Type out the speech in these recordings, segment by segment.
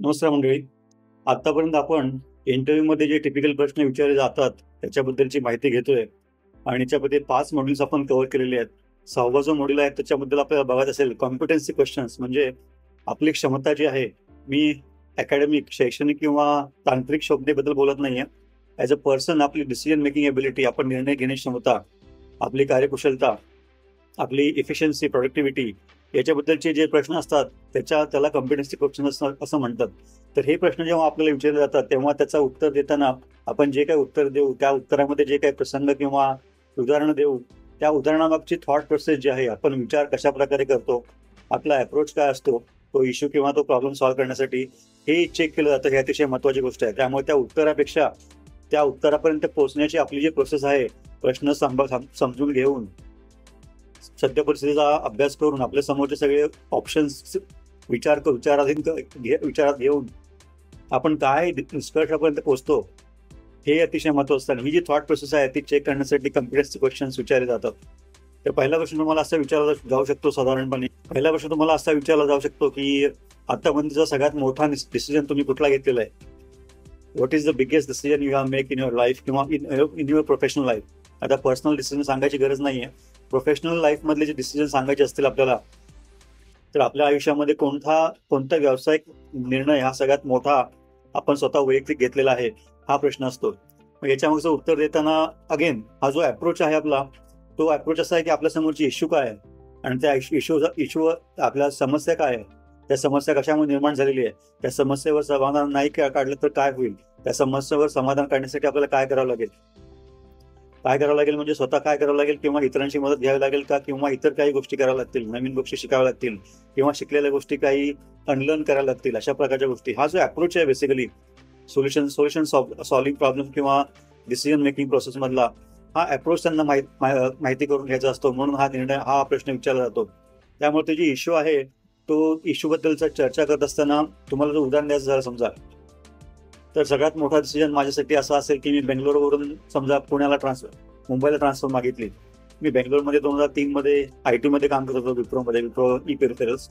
नमस्कार मंडळी. आतापर्यंत आपण इंटरव्ह्यूमध्ये जे टिपिकल प्रश्न विचारले जातात त्याच्याबद्दलची माहिती घेतोय आणि याच्यामध्ये 5 मॉड्यूल्स आपण कव्हर केलेले आहेत. 6वा जो मॉड्यूल आहे त्याच्याबद्दल आपल्याला बघायचं असेल कॉम्पिटन्सी क्वेश्चन्स, म्हणजे आपली क्षमता जी आहे. मी अकॅडमिक, शैक्षणिक किंवा तांत्रिक क्षमतेबद्दल बोलत नाहीये. ॲज अ पर्सन आपली डिसिजन मेकिंग एबिलिटी, आपण निर्णय घेण्याची क्षमता, आपली कार्यकुशलता, आपली इफिशियन्सी, प्रोडक्टिव्हिटी याच्याबद्दलचे जे प्रश्न असतात त्याला कॉम्पिटन्सी क्वेश्चन असं म्हणतात. तर हे प्रश्न जेव्हा आपल्याला विचारले जातात तेव्हा त्याचं उत्तर देताना आपण जे काही उत्तर देऊ त्या उत्तरामध्ये जे काही प्रसंग किंवा उदाहरणं देऊ, त्या उदाहरणामागची थॉट प्रोसेस जी आहे, आपण विचार कशा प्रकारे करतो, आपला अप्रोच काय असतो तो इश्यू किंवा तो प्रॉब्लेम सॉल्व्ह करण्यासाठी, हे चेक केलं जातं. हे अतिशय महत्त्वाची गोष्ट आहे. त्यामुळे त्या उत्तरापेक्षा त्या उत्तरापर्यंत पोहोचण्याची आपली जी प्रोसेस आहे, प्रश्न समजून घेऊन, सद्य परिस्थितीचा अभ्यास करून, आपल्या समोरचे सगळे ऑप्शन्स विचारात घेऊन आपण काय निष्कर्षापर्यंत पोहोचतो, हे अतिशय महत्त्वाचं असतं. ही जी थॉट प्रोसेस आहे ती चेक करण्यासाठी कॉम्पिटन्सी क्वेश्चन्स विचारले जातात. तर पहिला प्रश्न तुम्हाला असा विचारला जाऊ शकतो साधारणपणे. पहिला प्रश्न तुम्हाला असा विचारला जाऊ शकतो की आतापर्यंतचा सगळ्यात मोठा डिसिजन तुम्ही कुठला घेतलेला आहे? What is the biggest decision you have make in your life किंवा इन युअर प्रोफेशनल लाईफ? आता पर्सनल डिसिजन सांगायची गरज नाहीये. प्रोफेशनल लाईफमधले जे डिसिजन सांगायचे असतील आपल्याला, तर आपल्या आयुष्यामध्ये कोणता व्यावसायिक निर्णय हा सगळ्यात मोठा आपण स्वतः वैयक्तिक घेतलेला आहे, हा प्रश्न असतो. मग याच्यामागचं उत्तर देताना अगेन हा जो अप्रोच आहे आपला, तो अप्रोच असा आहे की आपल्या समोरची इश्यू काय आहे आणि त्या इश्यू आपल्या समस्या काय आहे, त्या समस्या कशामुळे निर्माण झालेली आहे, त्या समस्येवर समाधान नाही काढलं तर काय होईल, त्या समस्येवर समाधान काढण्यासाठी आपल्याला काय करावं लागेल म्हणजे स्वतः काय करावं लागेल किंवा इतरांची मदत घ्यावी लागेल का, किंवा इतर काही गोष्टी कराव्या लागतील, नवीन गोष्टी शिकाव्या लागतील किंवा शिकलेल्या गोष्टी काही अनलर्न करायला लागतील, अशा प्रकारच्या गोष्टी. हा जो अप्रोच आहे बेसिकली सोल्युशन सॉल्व्हिंग प्रॉब्लेम किंवा डिसिजन मेकिंग प्रोसेस मधला, हा अप्रोच त्यांना माहिती करून घ्यायचा असतो. म्हणून हा प्रश्न विचारला जातो. त्यामुळे तो जी इश्यू आहे, तो इश्यू बद्दलचा चर्चा करत असताना तुम्हाला जर उदाहरण द्यायचं झालं समजा, तर सगळ्यात मोठा डिसिजन माझ्यासाठी असा असेल की मी बेंगलोरवरून समजा मुंबईला ट्रान्सफर मागितली. मी बेंगलोरमध्ये 2003 मध्ये IT मध्ये काम करत होतो, विप्रो ई पेरिफेरल्स.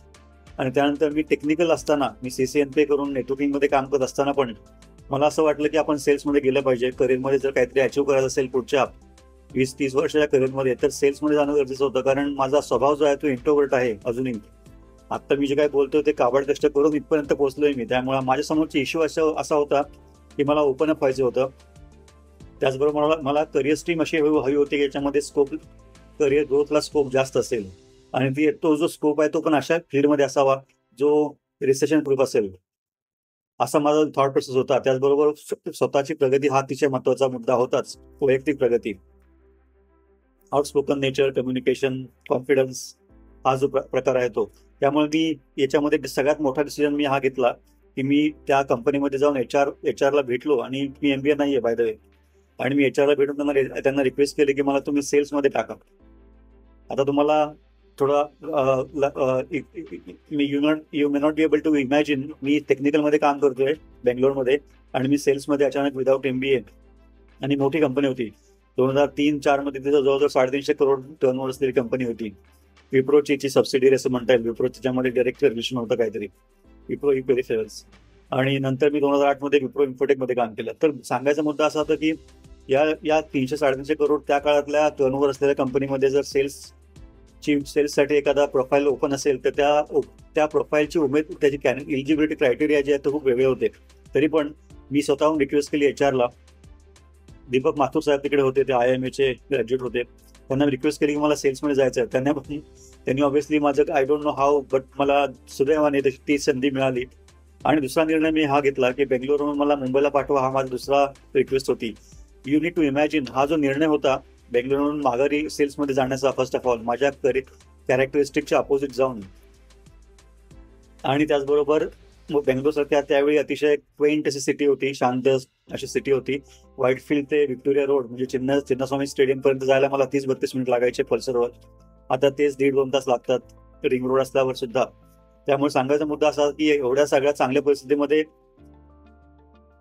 आणि त्यानंतर मी टेक्निकल असताना, मी CCNP करून नेटवर्किंगमध्ये काम करत असताना पण मला असं वाटलं की आपण सेल्समध्ये गेलं पाहिजे. करिअरमध्ये जर काहीतरी अचीव्ह करायचं असेल पुढच्या 20-30 वर्षाच्या करिअरमध्ये, तर सेल्समध्ये जाणं गरजेचं होतं. कारण माझा स्वभाव जो आहे तो इंट्रोवर्ट आहे अजूनही. आता मी जे काय बोलतोय ते काबाड कष्ट करून इथपर्यंत पोहोचलोय मी. त्यामुळे माझ्या समोरची इश्यू असा होता की मला ओपन अप व्हायचं होतं. त्याचबरोबर मला करिअर स्ट्रीम अशी हवी होती की याच्यामध्ये करिअर ग्रोथला स्कोप जास्त असेल आणि तो जो स्कोप आहे तो पण अशा फील्डमध्ये असावा जो रिसेशन प्रूफ असेल, असा माझा थॉट प्रोसेस होता. त्याचबरोबर स्वतःची प्रगती हा अतिशय महत्वाचा मुद्दा होताच. वैयक्तिक प्रगती, आउटस्पोकन नेचर, कम्युनिकेशन, कॉन्फिडन्स, हा जो प्रकार आहे तो. त्यामुळे मी याच्यामध्ये सगळ्यात मोठा डिसिजन मी हा घेतला की मी त्या कंपनीमध्ये जाऊन HR ला भेटलो. आणि मी MBA नाहीये बाय द वे. आणि मी HR ला भेटून त्यांना रिक्वेस्ट केली की मला तुम्ही सेल्समध्ये टाका. आता तुम्हाला थोडा you may not be able to imagine, मी टेक्निकलमध्ये काम करतोय बेंगलोरमध्ये आणि मी सेल्समध्ये अचानक विदाऊट MBA. आणि मोठी कंपनी होती. 2003-04 मध्ये तिथं जवळजवळ 350 करोड टर्नओव्हर असलेली कंपनी होती. विप्रोची सबसिडियरी असं म्हणता येईल. विप्रो त्याच्यामध्ये डायरेक्ट रिलेशन होतं काहीतरी, विप्रो ई पेरिफेरल्स. आणि नंतर मी 2008 मध्ये विप्रो इन्फोटेकमध्ये काम केलं. तर सांगायचा मुद्दा असा होता की या 300-350 करोड त्या काळातल्या टर्नओव्हर असलेल्या कंपनीमध्ये जर सेल्ससाठी एखादा प्रोफाईल ओपन असेल, तर त्या प्रोफाईलची त्याची एलिजिबिलिटी क्रायटेरिया जे आहेत ते खूप वेगळे होते. तरी पण मी स्वतःहून रिक्वेस्ट केली HR ला. दीपक माथुर साहेब तिकडे होते, ते IIMA ग्रॅज्युएट होते. त्यांना रिक्वेस्ट केली की मला सेल्समध्ये जायचं आहे. त्यांनी ऑब्व्हियसली माझं I don't know how, but मला सुदैवाने ती संधी मिळाली. आणि दुसरा निर्णय मी हा घेतला की बेंगलोरवरून मला मुंबईला पाठवा, हा माझा दुसरा रिक्वेस्ट होती. यू नीड टू इमॅजिन, हा जो निर्णय होता बेंगलोरवरून माघारी सेल्समध्ये जाण्याचा, फर्स्ट ऑफ ऑल माझ्या कॅरेक्टरिस्टिकच्या अपोजिट जाऊन. आणि त्याचबरोबर बेंगलोरसारख्या त्यावेळी अतिशय क्वेंट अशी सिटी होती, शांत अशी सिटी होती. व्हाईटफील्ड ते व्हिक्टोरिया रोड म्हणजे चिन्नास्वामी स्टेडियम पर्यंत जायला मला 30-32 मिनिट लागायचे पल्सरवर. आता तेच 1.5-2 तास लागतात रिंग रोड असल्यावर सुद्धा. त्यामुळे सांगायचा मुद्दा असा की एवढ्या सगळ्या चांगल्या परिस्थितीमध्ये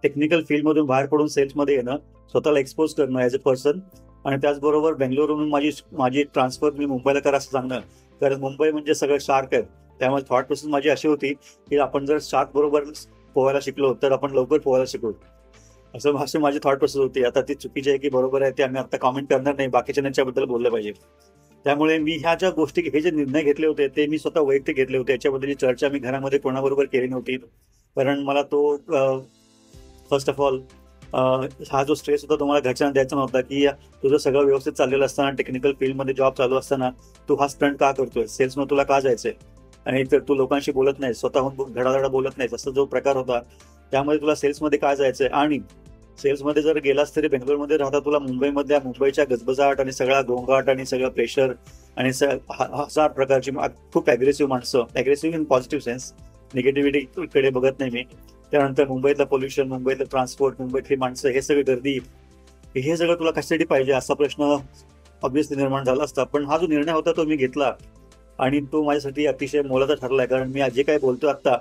टेक्निकल फील्डमधून बाहेर पडून सेल्समध्ये येणं, स्वतःला एक्सपोज करणं ॲज अ पर्सन. आणि त्याचबरोबर बेंगलोरवरून माझी ट्रान्सफर मी मुंबईला करा असं सांगणं. कारण मुंबई म्हणजे सगळं शार्क आहे. त्यामुळे थॉट प्रोसेस माझी अशी होती की आपण जर शार्क बरोबर पोहायला शिकलो तर आपण लवकर पोहायला शिकू, असं माझी थॉट प्रोसेस होती. आता ती चुकीची आहे की बरोबर आहे ते आम्ही आता कॉमेंट करणार नाही, बाकीच्या याच्याबद्दल बोललं पाहिजे. त्यामुळे मी ह्या ज्या गोष्टी, हे जे निर्णय घेतले होते ते मी स्वतः वैयक्तिक घेतले होते. याच्याबद्दलची चर्चा मी घरामध्ये कोणाबरोबर केली नव्हती, कारण मला तो फर्स्ट ऑफ ऑल हा जो स्ट्रेस होता तुम्हाला घरच्यांना द्यायचा नव्हता, की तुझं सगळं व्यवस्थित चाललेलं असताना, टेक्निकल फील्डमध्ये जॉब चालू असताना तू हा स्टंट का करतोय, सेल्समध्ये तुला का जायचंय, आणि तर तू लोकांशी बोलत नाहीस, स्वतःहून धडाधडा बोलत नाहीस, असा जो प्रकार होता त्यामध्ये तुला सेल्समध्ये का जायचंय. आणि सेल्समध्ये जर गेलास तरी बेंगलोरमध्ये राहता तुला मुंबईच्या गजबजाट आणि सगळा गोंगाट आणि सगळं प्रेशर आणि हजार प्रकारची खूप अग्रेसिव्ह माणसं, अग्रेसिव्ह इन पॉझिटिव्ह सेन्स, निगेटिव्हिटीकडे बघत नाही मी. त्यानंतर मुंबईतलं पोल्युशन, मुंबईतलं ट्रान्सपोर्ट, मुंबईतली माणसं, हे सगळी गर्दी, हे सगळं तुला कशासाठी पाहिजे असा प्रश्न ऑब्व्हियसली निर्माण झाला असता. पण हा जो निर्णय होता तो मी घेतला आणि तो माझ्यासाठी अतिशय मोलाचा ठरलाय, कारण मी जे काही बोलतोय आता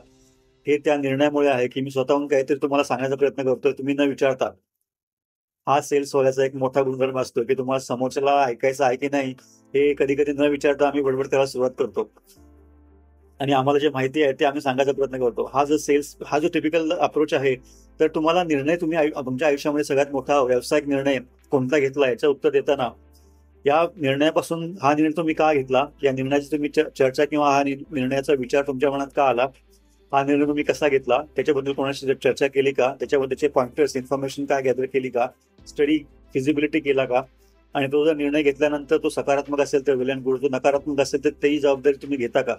हे त्या निर्णयामुळे आहे की मी स्वतःहून काहीतरी तुम्हाला सांगण्याचा प्रयत्न करतोय तुम्ही न विचारता. हा सेल्स वाल्याचा एक मोठा गुणधर्म असतो की तुम्हाला समोरच्याला ऐकायचं आहे की नाही हे कधी कधी न विचारता आम्ही बडबड करायला सुरुवात करतो, आणि आम्हाला जे माहिती आहे ते आम्ही सांगायचा प्रयत्न करतो. हा जो टिपिकल अप्रोच आहे. तर तुम्हाला निर्णय तुम्ही तुमच्या आयुष्यामध्ये सगळ्यात मोठा व्यावसायिक निर्णय कोणता घेतला याचं उत्तर देताना या निर्णयापासून, हा निर्णय तुम्ही का घेतला, या निर्णयाची तुम्ही चर्चा किंवा हा निर्णयाचा विचार तुमच्या मनात का आला, हा निर्णय तुम्ही कसा घेतला, त्याच्याबद्दल कोणाशी चर्चा केली का, त्याच्याबद्दलचे पॉइंटर्स, इन्फॉर्मेशन काय गॅदर केली का, स्टडी फिजिबिलिटी केला का, आणि तो जर निर्णय घेतल्यानंतर तो सकारात्मक असेल तर वेल अँड गुड, तो नकारात्मक असेल तर तेही जबाबदारी तुम्ही घेता का,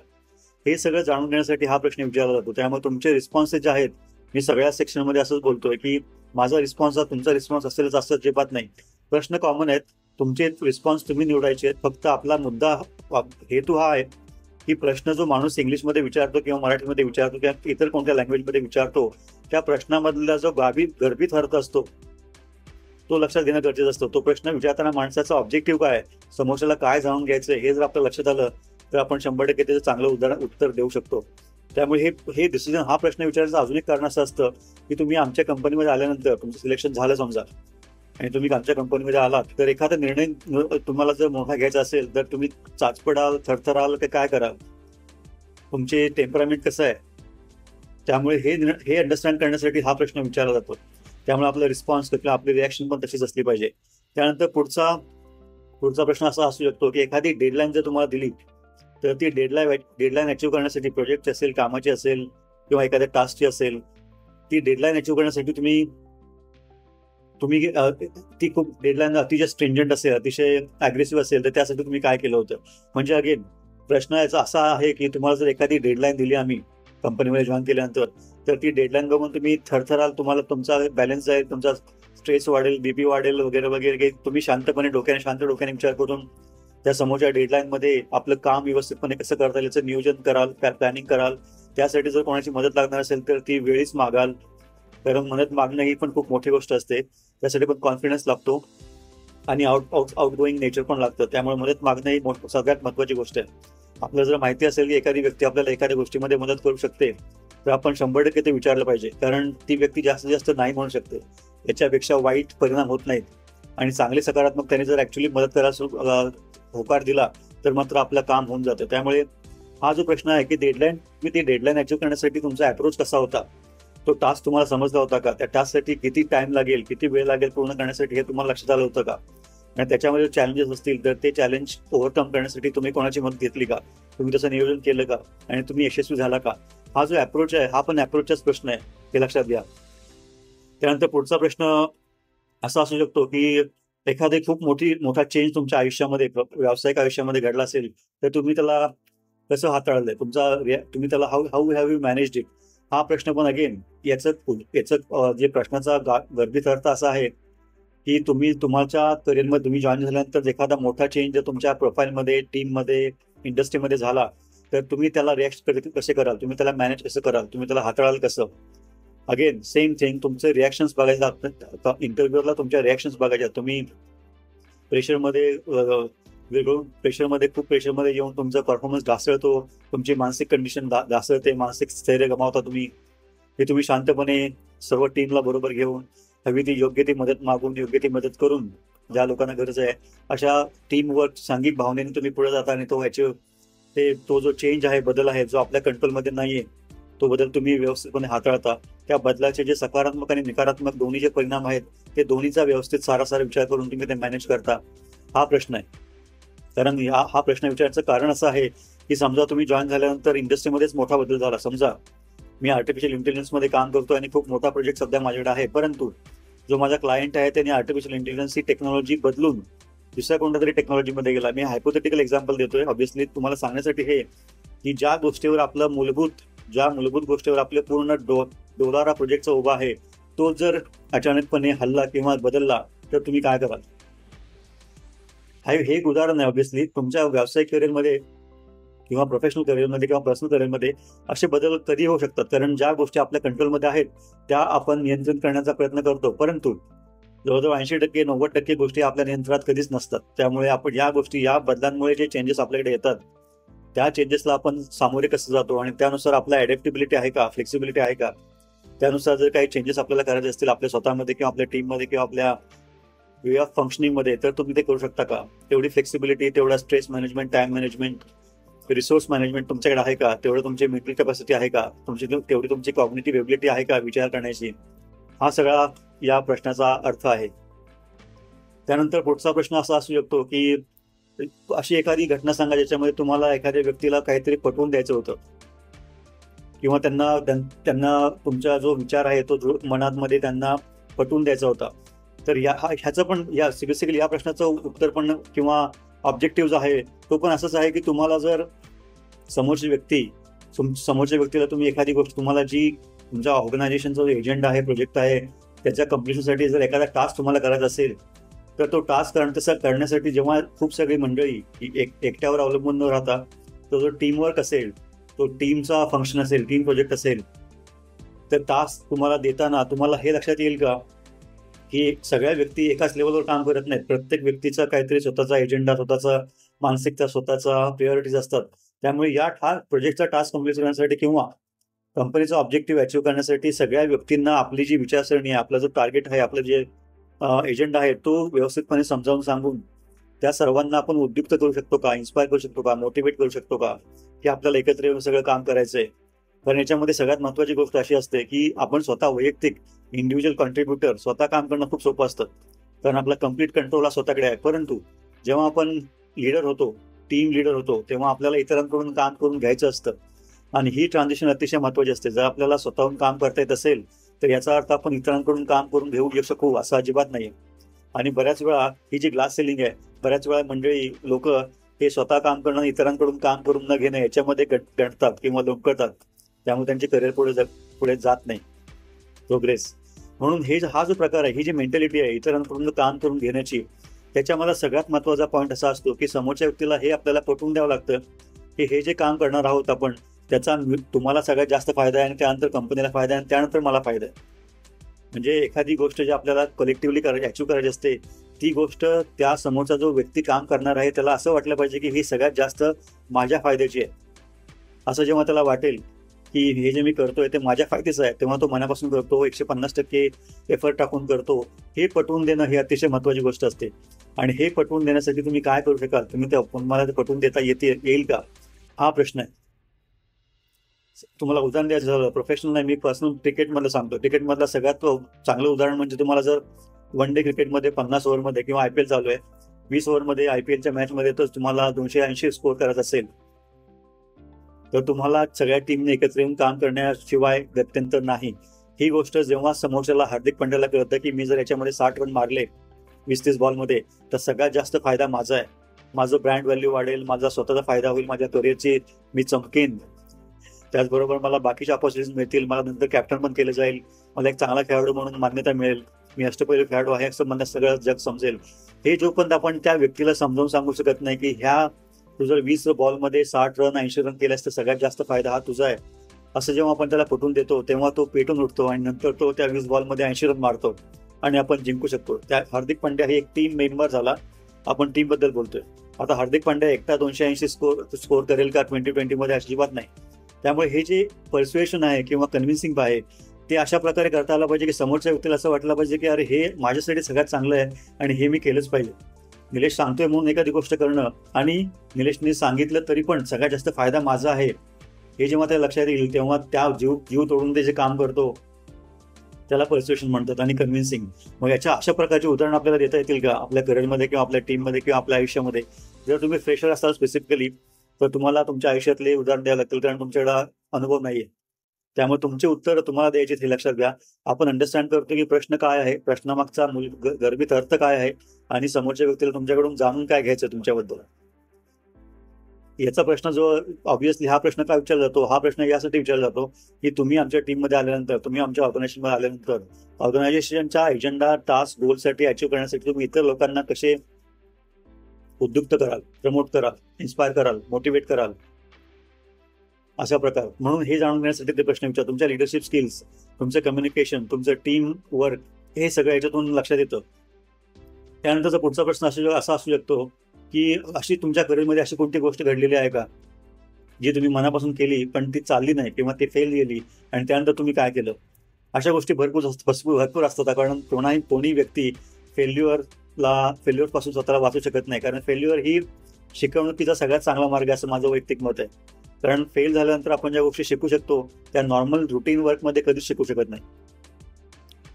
हे सगळं जाणून घेण्यासाठी हा प्रश्न विचारला जातो. त्यामुळे तुमचे रिस्पॉन्सेस जे आहेत, मी सगळ्या सेक्शनमध्ये असंच बोलतोय की माझा रिस्पॉन्स हा तुमचा रिस्पॉन्स असेलच असं अजिबात नाही. प्रश्न कॉमन आहेत, तुमचे रिस्पॉन्स तुम्ही निवडायचे आहेत. फक्त आपला मुद्दा, हेतू हा आहे की प्रश्न जो माणूस इंग्लिशमध्ये विचारतो किंवा मराठीमध्ये विचारतो किंवा इतर कोणत्या लँग्वेजमध्ये विचारतो, त्या प्रश्नामधला जो गर्भित अर्थ असतो तो लक्षात घेणं गरजेचं असतं. तो प्रश्न विचारताना माणसाचा ऑब्जेक्टिव्ह काय आहे, समोरच्याला काय जाणून घ्यायचं, हे जर आपल्या लक्षात आलं तर आपण 100% त्याचं चांगलं उत्तर देऊ शकतो. त्यामुळे हे डिसिजन, हा प्रश्न विचारायचं अजून एक कारण असं असतं की तुम्ही आमच्या कंपनीमध्ये आल्यानंतर तुमचं सिलेक्शन झालं समजा आणि तुम्ही आमच्या कंपनीमध्ये आलात, तर एखादा निर्णय तुम्हाला जर मोठा घ्यायचा असेल तर तुम्ही चाचपडाल, थरथराल, काय कराल, तुमचे टेम्परामेंट कसं आहे. त्यामुळे हे अंडरस्टँड करण्यासाठी हा प्रश्न विचारला जातो. त्यामुळे आपला रिस्पॉन्स किंवा आपली रिॲक्शन पण तशीच असली पाहिजे. त्यानंतर पुढचा प्रश्न असा असू शकतो की एखादी डेडलाईन जर तुम्हाला दिली तर ती डेडलाईन अचीव्ह करण्यासाठी, प्रोजेक्टची असेल, कामाची असेल किंवा एखाद्या टास्कची असेल, ती डेडलाईन अचीव्ह करण्यासाठी तुम्ही ती खूप डेडलाईन अतिशय स्ट्रिंजंट असेल, अतिशय अग्रेसिव्ह असेल, तर त्यासाठी तुम्ही काय केलं होतं. म्हणजे अगेन प्रश्न याचा असा आहे की तुम्हाला जर एखादी डेडलाईन दिली आम्ही कंपनीमध्ये जॉईन केल्यानंतर, तर ती डेडलाईन बघून तुम्ही थरथराल, तुम्हाला तुमचा बॅलन्स जाईल, तुमचा स्ट्रेस वाढेल, बीपी वाढेल वगैरे वगैरे. तुम्ही शांत डोक्याने विचार करून त्या समोरच्या डेडलाईनमध्ये आपलं काम व्यवस्थितपणे कसं करता येईल याचं नियोजन कराल, प्लॅनिंग कराल. त्यासाठी जर कोणाची मदत लागणार असेल तर ती वेळीच मागाल, कारण मदत मागणं ही पण खूप मोठी गोष्ट असते. त्यासाठी पण कॉन्फिडन्स लागतो आणि आउटगोईंग नेचर पण लागतं. त्यामुळे मदत मागणं ही सगळ्यात महत्त्वाची गोष्ट आहे. आपल्याला जर माहिती असेल की एखादी व्यक्ती आपल्याला एखाद्या गोष्टीमध्ये मदत करू शकते तर आपण 100% ते विचारलं पाहिजे, कारण ती व्यक्ती जास्तीत जास्त नाही म्हणू शकते. याच्यापेक्षा वाईट परिणाम होत नाहीत. आणि चांगले सकारात्मक त्याने जर ऍक्च्युली मदत करायला होकार दिला तर मात्र आपलं काम होऊन जातं. त्यामुळे हा जो प्रश्न आहे की ती डेडलाईन अचीव्ह करण्यासाठी तुमचा अप्रोच कसा होता, तो टास्क तुम्हाला समजला होता का, त्या टास्कसाठी किती टाइम लागेल, किती वेळ लागेल पूर्ण करण्यासाठी हे तुम्हाला लक्षात आलं होतं का, आणि त्याच्यामध्ये चॅलेंजेस असतील तर ते चॅलेंज ओव्हरकम करण्यासाठी तुम्ही कोणाची मदत घेतली का, तुम्ही तसं नियोजन केलं का, आणि तुम्ही यशस्वी झाला का. हा जो अप्रोच आहे हा पण अप्रोचचाच प्रश्न आहे, हे लक्षात घ्या. त्यानंतर पुढचा प्रश्न असा असू शकतो की एखादी खूप मोठा चेंज तुमच्या आयुष्यामध्ये, व्यावसायिक आयुष्यामध्ये घडला असेल तर तुम्ही त्याला कसं हाताळलंय, तुम्ही त्याला how have you managed it. हा प्रश्न पण अगेन याचं जे प्रश्नाचा गर्भित अर्थ असा आहे की तुमच्या करिअरमध्ये तुम्ही जॉईन झाल्यानंतर एखादा मोठा चेंज जर तुमच्या प्रोफाईलमध्ये, टीममध्ये, इंडस्ट्रीमध्ये झाला तर तुम्ही त्याला रिॲक्ट कसे कराल, तुम्ही त्याला मॅनेज कसं कराल, तुम्ही त्याला हाताळाल कसं. अगेन सेम थिंग, तुमचे रिॲक्शन्स बघायचे, इंटरव्ह्यूला तुमच्या रिॲक्शन्स बघायच्या. तुम्ही खूप प्रेशरमध्ये येऊन तुमचा परफॉर्मन्स ढासळतो, तुमची मानसिक कंडिशन ढासळते, मानसिक स्थैर्य गमावता तुम्ही. हे तुम्ही शांतपणे सर्व टीमला बरोबर घेऊन हवी ती योग्य ती मदत मागून, योग्य ती मदत करून, ज्या लोकांना गरज आहे अशा टीमवर सांघिक भावनेने तुम्ही पुढे जाता. आणि तो जो चेंज आहे, बदल आहे जो आपल्या कंट्रोलमध्ये नाहीये, तो बदल तुम्ही व्यवस्थितपणे हाताळता, त्या बदलाचे जे सकारात्मक आणि नकारात्मक दोन्ही जे परिणाम आहेत ते दोन्हीचा व्यवस्थित सारासार विचार करून तुम्ही ते मॅनेज करता, हा प्रश्न आहे. कारण हा प्रश्न विचारायचं कारण असं आहे की समजा तुम्ही जॉईन झाल्यानंतर इंडस्ट्रीमध्येच मोठा बदल झाला. समजा मी आर्टिफिशियल इंटेलिजन्समध्ये काम करतो आणि खूप मोठा प्रोजेक्ट सध्या माझ्याकडे आहे, परंतु जो माझा क्लायंट आहे त्याने आर्टिफिशियल इंटेलिजन्स ही टेक्नॉलॉजी बदलून दुसऱ्या कोणत्या तरी टेक्नॉलॉजीमध्ये गेला. मी हायपोथेटिकल एक्झाम्पल देतोय ऑब्व्हियसली तुम्हाला सांगण्यासाठी हे की ज्या मूलभूत गोष्टीवर आपले पूर्ण डोलारा प्रोजेक्टचा उभा आहे, तो जर अचानकपणे हल्ला किंवा बदलला तर तुम्ही काय कराल? हे एक उदाहरण आहे. ऑब्व्हियसली तुमच्या व्यावसायिक करिअरमध्ये किंवा प्रोफेशनल करिअरमध्ये किंवा पर्सनल करिअरमध्ये असे बदल कधी होऊ शकतात, कारण ज्या गोष्टी आपल्या कंट्रोलमध्ये आहेत त्या आपण नियंत्रित करण्याचा प्रयत्न करतो, परंतु जवळजवळ 80% 90% गोष्टी आपल्या नियंत्रणात कधीच नसतात. त्यामुळे आपण या बदलांमुळे जे चेंजेस आपल्याकडे येतात त्या चेंजेसला आपण सामोरे कसं जातो आणि त्यानुसार आपला ॲडॅप्टेबिलिटी आहे का, फ्लेक्सिबिलिटी आहे का, त्यानुसार जर काही चेंजेस आपल्याला करायचे असतील आपल्या स्वतःमध्ये किंवा आपल्या टीममध्ये किंवा आपल्या वे ऑफ फंक्शनिंगमध्ये, तर तुम्ही ते करू शकता का? तेवढी फ्लेक्सिबिलिटी, तेवढा stress management, time management, resource management तुमच्याकडे आहे का? तेवढं तुमची मेंटल कॅपॅसिटी आहे का? तेवढी तुमची कॉग्निटिव्ह एबिलिटी आहे का विचार करण्याची? हा सगळा या प्रश्नाचा अर्थ आहे. त्यानंतर पुढचा प्रश्न असा असू शकतो की अशी एखादी घटना सांगा ज्याच्यामध्ये तुम्हाला एखाद्या व्यक्तीला काहीतरी पटवून द्यायचं होतं किंवा त्यांना तुमचा जो विचार आहे तो मनामध्ये त्यांना पटवून द्यायचा होता. तर ह्याचं पण बेसिकली या प्रश्नाचं उत्तर पण किंवा ऑब्जेक्टिव्ह आहे तो पण असंच आहे की तुम्हाला जर समोरच्या व्यक्तीला तुम्ही एखादी गोष्ट तुम्हाला जी तुमच्या ऑर्गनायझेशनचा जो एजेंडा आहे, प्रोजेक्ट आहे, त्याच्या कम्प्लिशनसाठी जर एखादा टास्क तुम्हाला करायचा असेल तर तो टास्क करण्यासाठी जेव्हा खूप सगळी मंडळी एकट्यावर अवलंबून न राहता तो जो टीमवर्क असेल, तो टीमचा फंक्शन असेल, टीम प्रोजेक्ट असेल, तर टास्क तुम्हाला देताना तुम्हाला हे लक्षात येईल का की सगळ्या व्यक्ती एकाच लेवलवर काम करत नाहीत. प्रत्येक व्यक्तीचा काहीतरी स्वतःचा एजेंडा, स्वतःचा मानसिकता, स्वतःचा प्रायोरिटीज असतात. त्यामुळे या प्रोजेक्टचा टास्क कम्प्लीट करण्यासाठी किंवा कंपनीचा ऑब्जेक्टिव्ह अचीव्ह करण्यासाठी सगळ्या व्यक्तींना आपली जी विचारसरणी आहे, आपला जो टार्गेट आहे, आपलं जे एजेंडा आहे तो व्यवस्थितपणे समजावून सांगून त्या सर्वांना आपण उद्युक्त करू शकतो का, इन्स्पायर करू शकतो का, मोटिवेट करू शकतो का की आपल्याला एकत्र येऊन सगळं काम करायचंय. कारण याच्यामध्ये सगळ्यात महत्त्वाची गोष्ट अशी असते की आपण स्वतः वैयक्तिक इंडिव्हिज्युअल कॉन्ट्रीब्युटर स्वतः काम करणं खूप सोपं असतं, कारण आपला कम्प्लीट कंट्रोल हा स्वतःकडे आहे. परंतु जेव्हा आपण लीडर होतो, टीम लीडर होतो, तेव्हा आपल्याला इतरांकडून काम करून घ्यायचं असतं आणि ही ट्रान्झिशन अतिशय महत्त्वाची असते. जर आपल्याला स्वतःहून काम करता येत असेल तर याचा अर्थ आपण इतरांकडून काम करून घेऊ शकू असं अजिबात नाही. आणि बऱ्याच वेळा ही जी ग्लास सेलिंग आहे, बऱ्याच वेळा मंडळी लोक हे स्वतः काम करणं, इतरांकडून काम करून न घेणं याच्यामध्ये गणतात किंवा लोंबकळतात. त्यामुळे त्यांचे करिअर पुढे जात नाही, प्रोग्रेस. म्हणून हा जो प्रकार आहे, ही जी मेंटॅलिटी आहे इतरांकडून काम करून घेण्याची, त्याच्या मला सगळ्यात महत्त्वाचा पॉईंट असा असतो की समोरच्या व्यक्तीला हे आपल्याला पटवून द्यावं लागतं की हे जे काम करणार आहोत आपण त्याचा तुम्हाला सगळ्यात जास्त फायदा आहे आणि त्यानंतर कंपनीला फायदा आहे आणि त्यानंतर मला फायदा आहे. म्हणजे एखादी गोष्ट जी आपल्याला कलेक्टिव्हली अचीव्ह करायची असते ती गोष्ट त्या समोरचा जो व्यक्ती काम करणार आहे त्याला असं वाटलं पाहिजे की ही सगळ्यात जास्त माझ्या फायद्याची आहे. असं जेव्हा त्याला वाटेल की हे जे मी करतोय ते माझ्या फायद्याचं आहे, तेव्हा तो मनापासून करतो, 150% एफर्ट टाकून करतो. हे पटवून देणं ही अतिशय महत्त्वाची गोष्ट असते. आणि हे पटवून देण्यासाठी तुम्ही काय करू शकाल, तुम्हाला ते पटवून देता येईल का, हा प्रश्न आहे. तुम्हाला उदाहरण द्यायचं झालं, प्रोफेशनल नाही, मी पर्सनल क्रिकेटमधलं सांगतो. क्रिकेटमधलं सगळ्यात चांगलं उदाहरण म्हणजे तुम्हाला जर वन डे क्रिकेटमध्ये 50 ओव्हरमध्ये किंवा IPL चालू आहे 20 ओव्हरमध्ये IPLच्या मॅचमध्ये तर तुम्हाला 280 स्कोर करायचा असेल तर तुम्हाला सगळ्या टीमने एकत्र येऊन काम करण्याशिवाय गत्यंतर नाही. ही गोष्ट जेव्हा समोरच्याला हार्दिक पंड्याला कळतं की मी जर याच्यामध्ये 60 रन मारले 20-30 बॉलमध्ये तर सगळ्यात जास्त फायदा माझा आहे, माझं ब्रँड व्हॅल्यू वाढेल, माझा स्वतःचा फायदा होईल, माझ्या करिअरची मी चमकेन, त्याचबरोबर मला बाकीच्या ऑपॉर्च्युनिटीज मिळतील, मला नंतर कॅप्टन पण केलं जाईल, मला एक चांगला खेळाडू म्हणून मान्यता मिळेल, मी अष्टपैलू खेळाडू आहे असं मला सगळं जग समजेल. हे जोपर्यंत आपण त्या व्यक्तीला समजावून सांगू शकत नाही की तू जर 20 बॉलमध्ये 60 रन 80 रन केल्यास तर सगळ्यात जास्त फायदा हा तुझा आहे, असं जेव्हा आपण त्याला पटवून देतो तेव्हा तो पेटून उठतो आणि नंतर तो त्या 20 बॉलमध्ये 80 रन मारतो आणि आपण जिंकू शकतो. त्या हार्दिक पांड्या हे एक टीम मेंबर झाला, आपण टीम बद्दल बोलतोय. आता हार्दिक पांड्या एकटा 280 स्कोर करेल का 2020 मध्ये, अजिबात नाही. त्यामुळे हे जे पर्स्युएशन आहे किंवा कन्व्हिन्सिंग आहे ते अशा प्रकारे करता आलं पाहिजे की समोरच्या व्यक्तीला असं वाटलं पाहिजे की अरे हे माझ्यासाठी सगळ्यात चांगलं आहे आणि हे मी केलंच पाहिजे. निलेश सांगतोय म्हणून एखादी गोष्ट करणं आणि निलेशने सांगितलं तरी पण सगळ्यात जास्त फायदा माझा आहे हे जेव्हा त्या लक्षात येईल तेव्हा त्या जीव तोडून ते जे काम करतो त्याला पर्स्युएशन म्हणतात आणि कन्व्हिन्सिंग. मग याच्या अशा प्रकारची उदाहरणं आपल्याला देता येतील का आपल्या करिअरमध्ये किंवा आपल्या टीममध्ये किंवा आपल्या आयुष्यामध्ये? जर तुम्ही फ्रेशर असाल स्पेसिफिकली तर तुम्हाला तुमच्या आयुष्यातले उदाहरण द्यावं लागतील, कारण तुमच्याकडे अनुभव नाहीये. त्यामुळे तुमचे उत्तर तुम्हाला द्यायचे हे लक्षात घ्या. आपण अंडरस्टँड करतो की प्रश्न काय आहे, प्रश्नामागचा गर्भित अर्थ काय आहे आणि समोरच्या व्यक्तीला तुमच्याकडून जाणून काय घ्यायचं तुमच्याबद्दल. याचा प्रश्न जो ऑब्व्हियसली हा प्रश्न काय विचारला जातो, हा प्रश्न यासाठी विचारला जातो की तुम्ही आमच्या टीममध्ये आल्यानंतर, तुम्ही आमच्या ऑर्गनायझेशनमध्ये आल्यानंतर ऑर्गनायझेशनच्या एजेंडा, टास्क, गोलसाठी अचीव्ह करण्यासाठी तुम्ही इतर लोकांना कसे उद्युक्त कराल, प्रमोट कराल, इन्स्पायर कराल, मोटिवेट कराल, अशा प्रकार. म्हणून हे जाणून घेण्यासाठी ते प्रश्न विचार. तुमच्या लिडरशिप स्किल्स, तुमचं कम्युनिकेशन, तुमचं टीम वर्क, हे सगळं याच्यातून लक्षात येतं. त्यानंतरचा पुढचा प्रश्न असा असू शकतो की अशी तुमच्या करिअरमध्ये अशी कोणती गोष्ट घडलेली आहे का जी तुम्ही मनापासून केली पण ती चालली नाही किंवा ती फेल गेली आणि त्यानंतर तुम्ही काय केलं? अशा गोष्टी भरपूर असतात. कारण कोणी व्यक्ती फेल्युअर पासून स्वतःला वाचू शकत नाही, कारण फेल्युअर ही शिकवणुकीचा सगळ्यात चांगला मार्ग आहे असं माझं वैयक्तिक मत आहे. कारण फेल झाल्यानंतर आपण ज्या गोष्टी शिकू शकतो त्या नॉर्मल रुटीन वर्कमध्ये कधीच शिकू शकत नाही.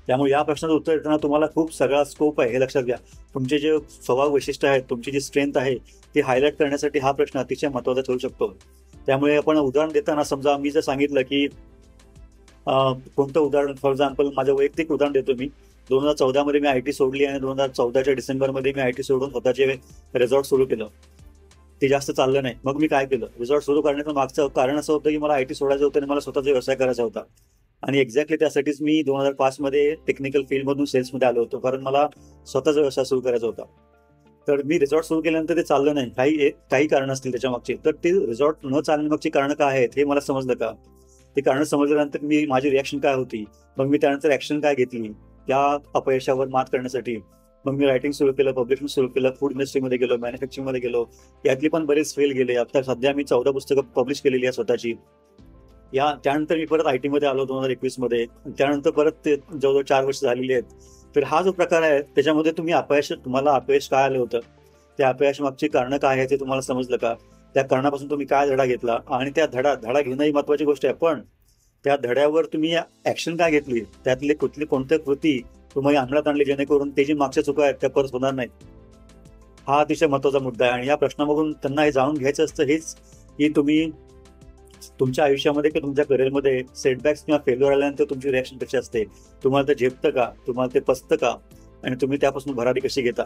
त्यामुळे या प्रश्नाचं उत्तर देताना तुम्हाला खूप सगळा स्कोप आहे हे लक्षात घ्या. तुमचे जे स्वभाव वैशिष्ट्य आहेत, तुमची जी स्ट्रेंथ आहे ती हायलाईट करण्यासाठी हा प्रश्न अतिशय महत्त्वाचा ठरू शकतो. त्यामुळे आपण उदाहरण देताना समजा मी जर सांगितलं की कोणतं उदाहरण, फॉर एक्झाम्पल माझं वैयक्तिक उदाहरण देतो मी. 2014 मध्ये मी IT सोडली आणि 2014च्या डिसेंबरमध्ये मी IT सोडून स्वतःचे रिसॉर्ट सुरू केलं. ते जास्त चाललं नाही. मग मी काय केलं, रिसॉर्ट सुरू करण्याचं मागचं कारण असं होतं की मला IT सोडायचं होतं आणि मला स्वतःचा व्यवसाय करायचा होता. आणि एक्झॅक्टली त्यासाठीच मी 2005 मध्ये टेक्निकल फील्डमधून सेल्समध्ये आलो होतो, कारण मला स्वतःचा व्यवसाय सुरू करायचा होता. तर मी रिसॉर्ट सुरू केल्यानंतर ते चाललं नाही, काही कारण असतील त्याच्या मागची. तर ते रिसॉर्ट न चालण्यामागची कारणं काय आहेत हे मला समजलं का? ते कारण समजल्यानंतर माझी रिॲक्शन काय होती, मग मी त्यानंतर ॲक्शन काय घेतली त्या अपयशावर मात करण्यासाठी. मग मी रायटिंग सुरू केलं, पब्लिशिंग सुरू केलं, फूड इंडस्ट्रीमध्ये गेलो, मॅन्युफॅक्चरिंगमध्ये गेलो. यातली पण बरेच फेल गेले. आता सध्या मी 14 पुस्तकं पब्लिश केलेली आहे स्वतःची. त्यानंतर मी परत IT मध्ये आलो 2021 मध्ये. त्यानंतर परत ते जवळजवळ 4 वर्ष झालेली आहेत. तर हा जो प्रकार आहे त्याच्यामध्ये तुम्हाला अपयश काय आलं होतं, त्या अपयश मागची कारणं काय आहे ते तुम्हाला समजलं का? त्या कारणापासून तुम्ही काय धडा घेतला आणि त्या धडा घेणं ही महत्वाची गोष्ट आहे, पण त्या धड्यावर तुम्ही ऍक्शन काय घेतली, त्यातले कोणत्या कृती तुम्ही अंमलात आणली जेणेकरून ते जी मागच्या चुका आहेत त्या परत होणार नाहीत. हा अतिशय महत्वाचा मुद्दा आहे. आणि या प्रश्नामधून त्यांना हे जाणून घ्यायचं असतं हेच की तुम्ही तुमच्या आयुष्यामध्ये किंवा तुमच्या करिअरमध्ये सेटबॅक्स किंवा फेल्युअर आल्यानंतर तुमची रिॲक्शन कशी असते, तुम्हाला ते झेपतं का, तुम्हाला ते पचतं का आणि तुम्ही त्यापासून भरारी कशी घेता.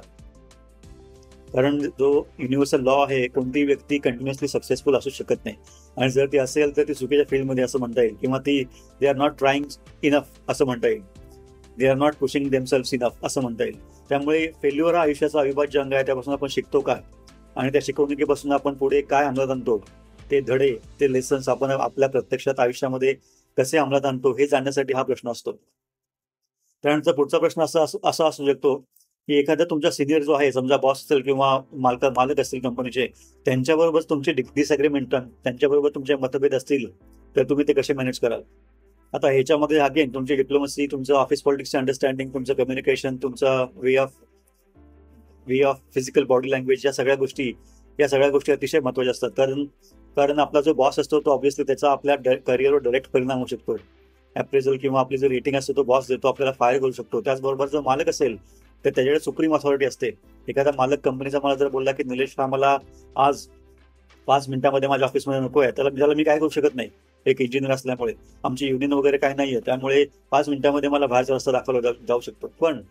कारण जो युनिव्हर्सल लॉ आहे, कोणतीही व्यक्ती कंटिन्युअसली सक्सेसफुल असू शकत नाही. आणि जर ती असेल तर ती चुकीच्या फील्डमध्ये असं म्हणता येईल, किंवा they are not trying enough असं म्हणता येईल, they are not pushing themselves enough असं म्हणता येईल. त्यामुळे फेल्युअर हा आयुष्याचा अविभाज्य अंग आहे. त्यापासून आपण शिकतो काय आणि त्या शिकवणुकीपासून आपण पुढे काय अंमलात आणतो, ते धडे, ते लेसन्स आपण आपल्या प्रत्यक्षात आयुष्यामध्ये कसे अंमलात आणतो हे जाणण्यासाठी हा प्रश्न असतो. त्यानंतर पुढचा प्रश्न असा असू शकतो की एखादा तुमचा सिनियर जो आहे, समजा बॉस असेल किंवा मालक असतील कंपनीचे, त्यांच्याबरोबर तुमचे डिसएग्रीमेंट, त्यांच्याबरोबर तुमचे मतभेद असतील तर तुम्ही ते कसे मॅनेज कराल. आता ह्याच्यामध्ये अगेन तुमची डिप्लोमसी, तुमचं ऑफिस पॉलिटिक्सचं अंडरस्टँडिंग, तुमचं कम्युनिकेशन, तुमचा way of physical body language, या सगळ्या गोष्टी अतिशय महत्त्वाच्या असतात. कारण आपला जो बॉस असतो तो ऑब्व्हियसली त्याचा आपल्या करिअरवर डायरेक्ट परिणाम होऊ शकतो. अप्रेझल किंवा आपली जो रेटिंग असते तो बॉस देतो, आपल्याला फायर करू शकतो. त्याचबरोबर जर मालक असेल तर त्याच्याकडे सुप्रीम अथॉरिटी असते. एखादा मालक कंपनीचा मला जर बोलला की निलेश हा मला आज 5 मिनिटांमध्ये माझ्या ऑफिसमध्ये नको आहे, त्याला मी काय करू शकत नाही. एक इंजिनियर असल्यामुळे आमची युनियन वगैरे काय नाहीये, त्यामुळे 5 मिनिटांमध्ये मला बाहेरचा रस्ता दाखवला जाऊ शकतो. पण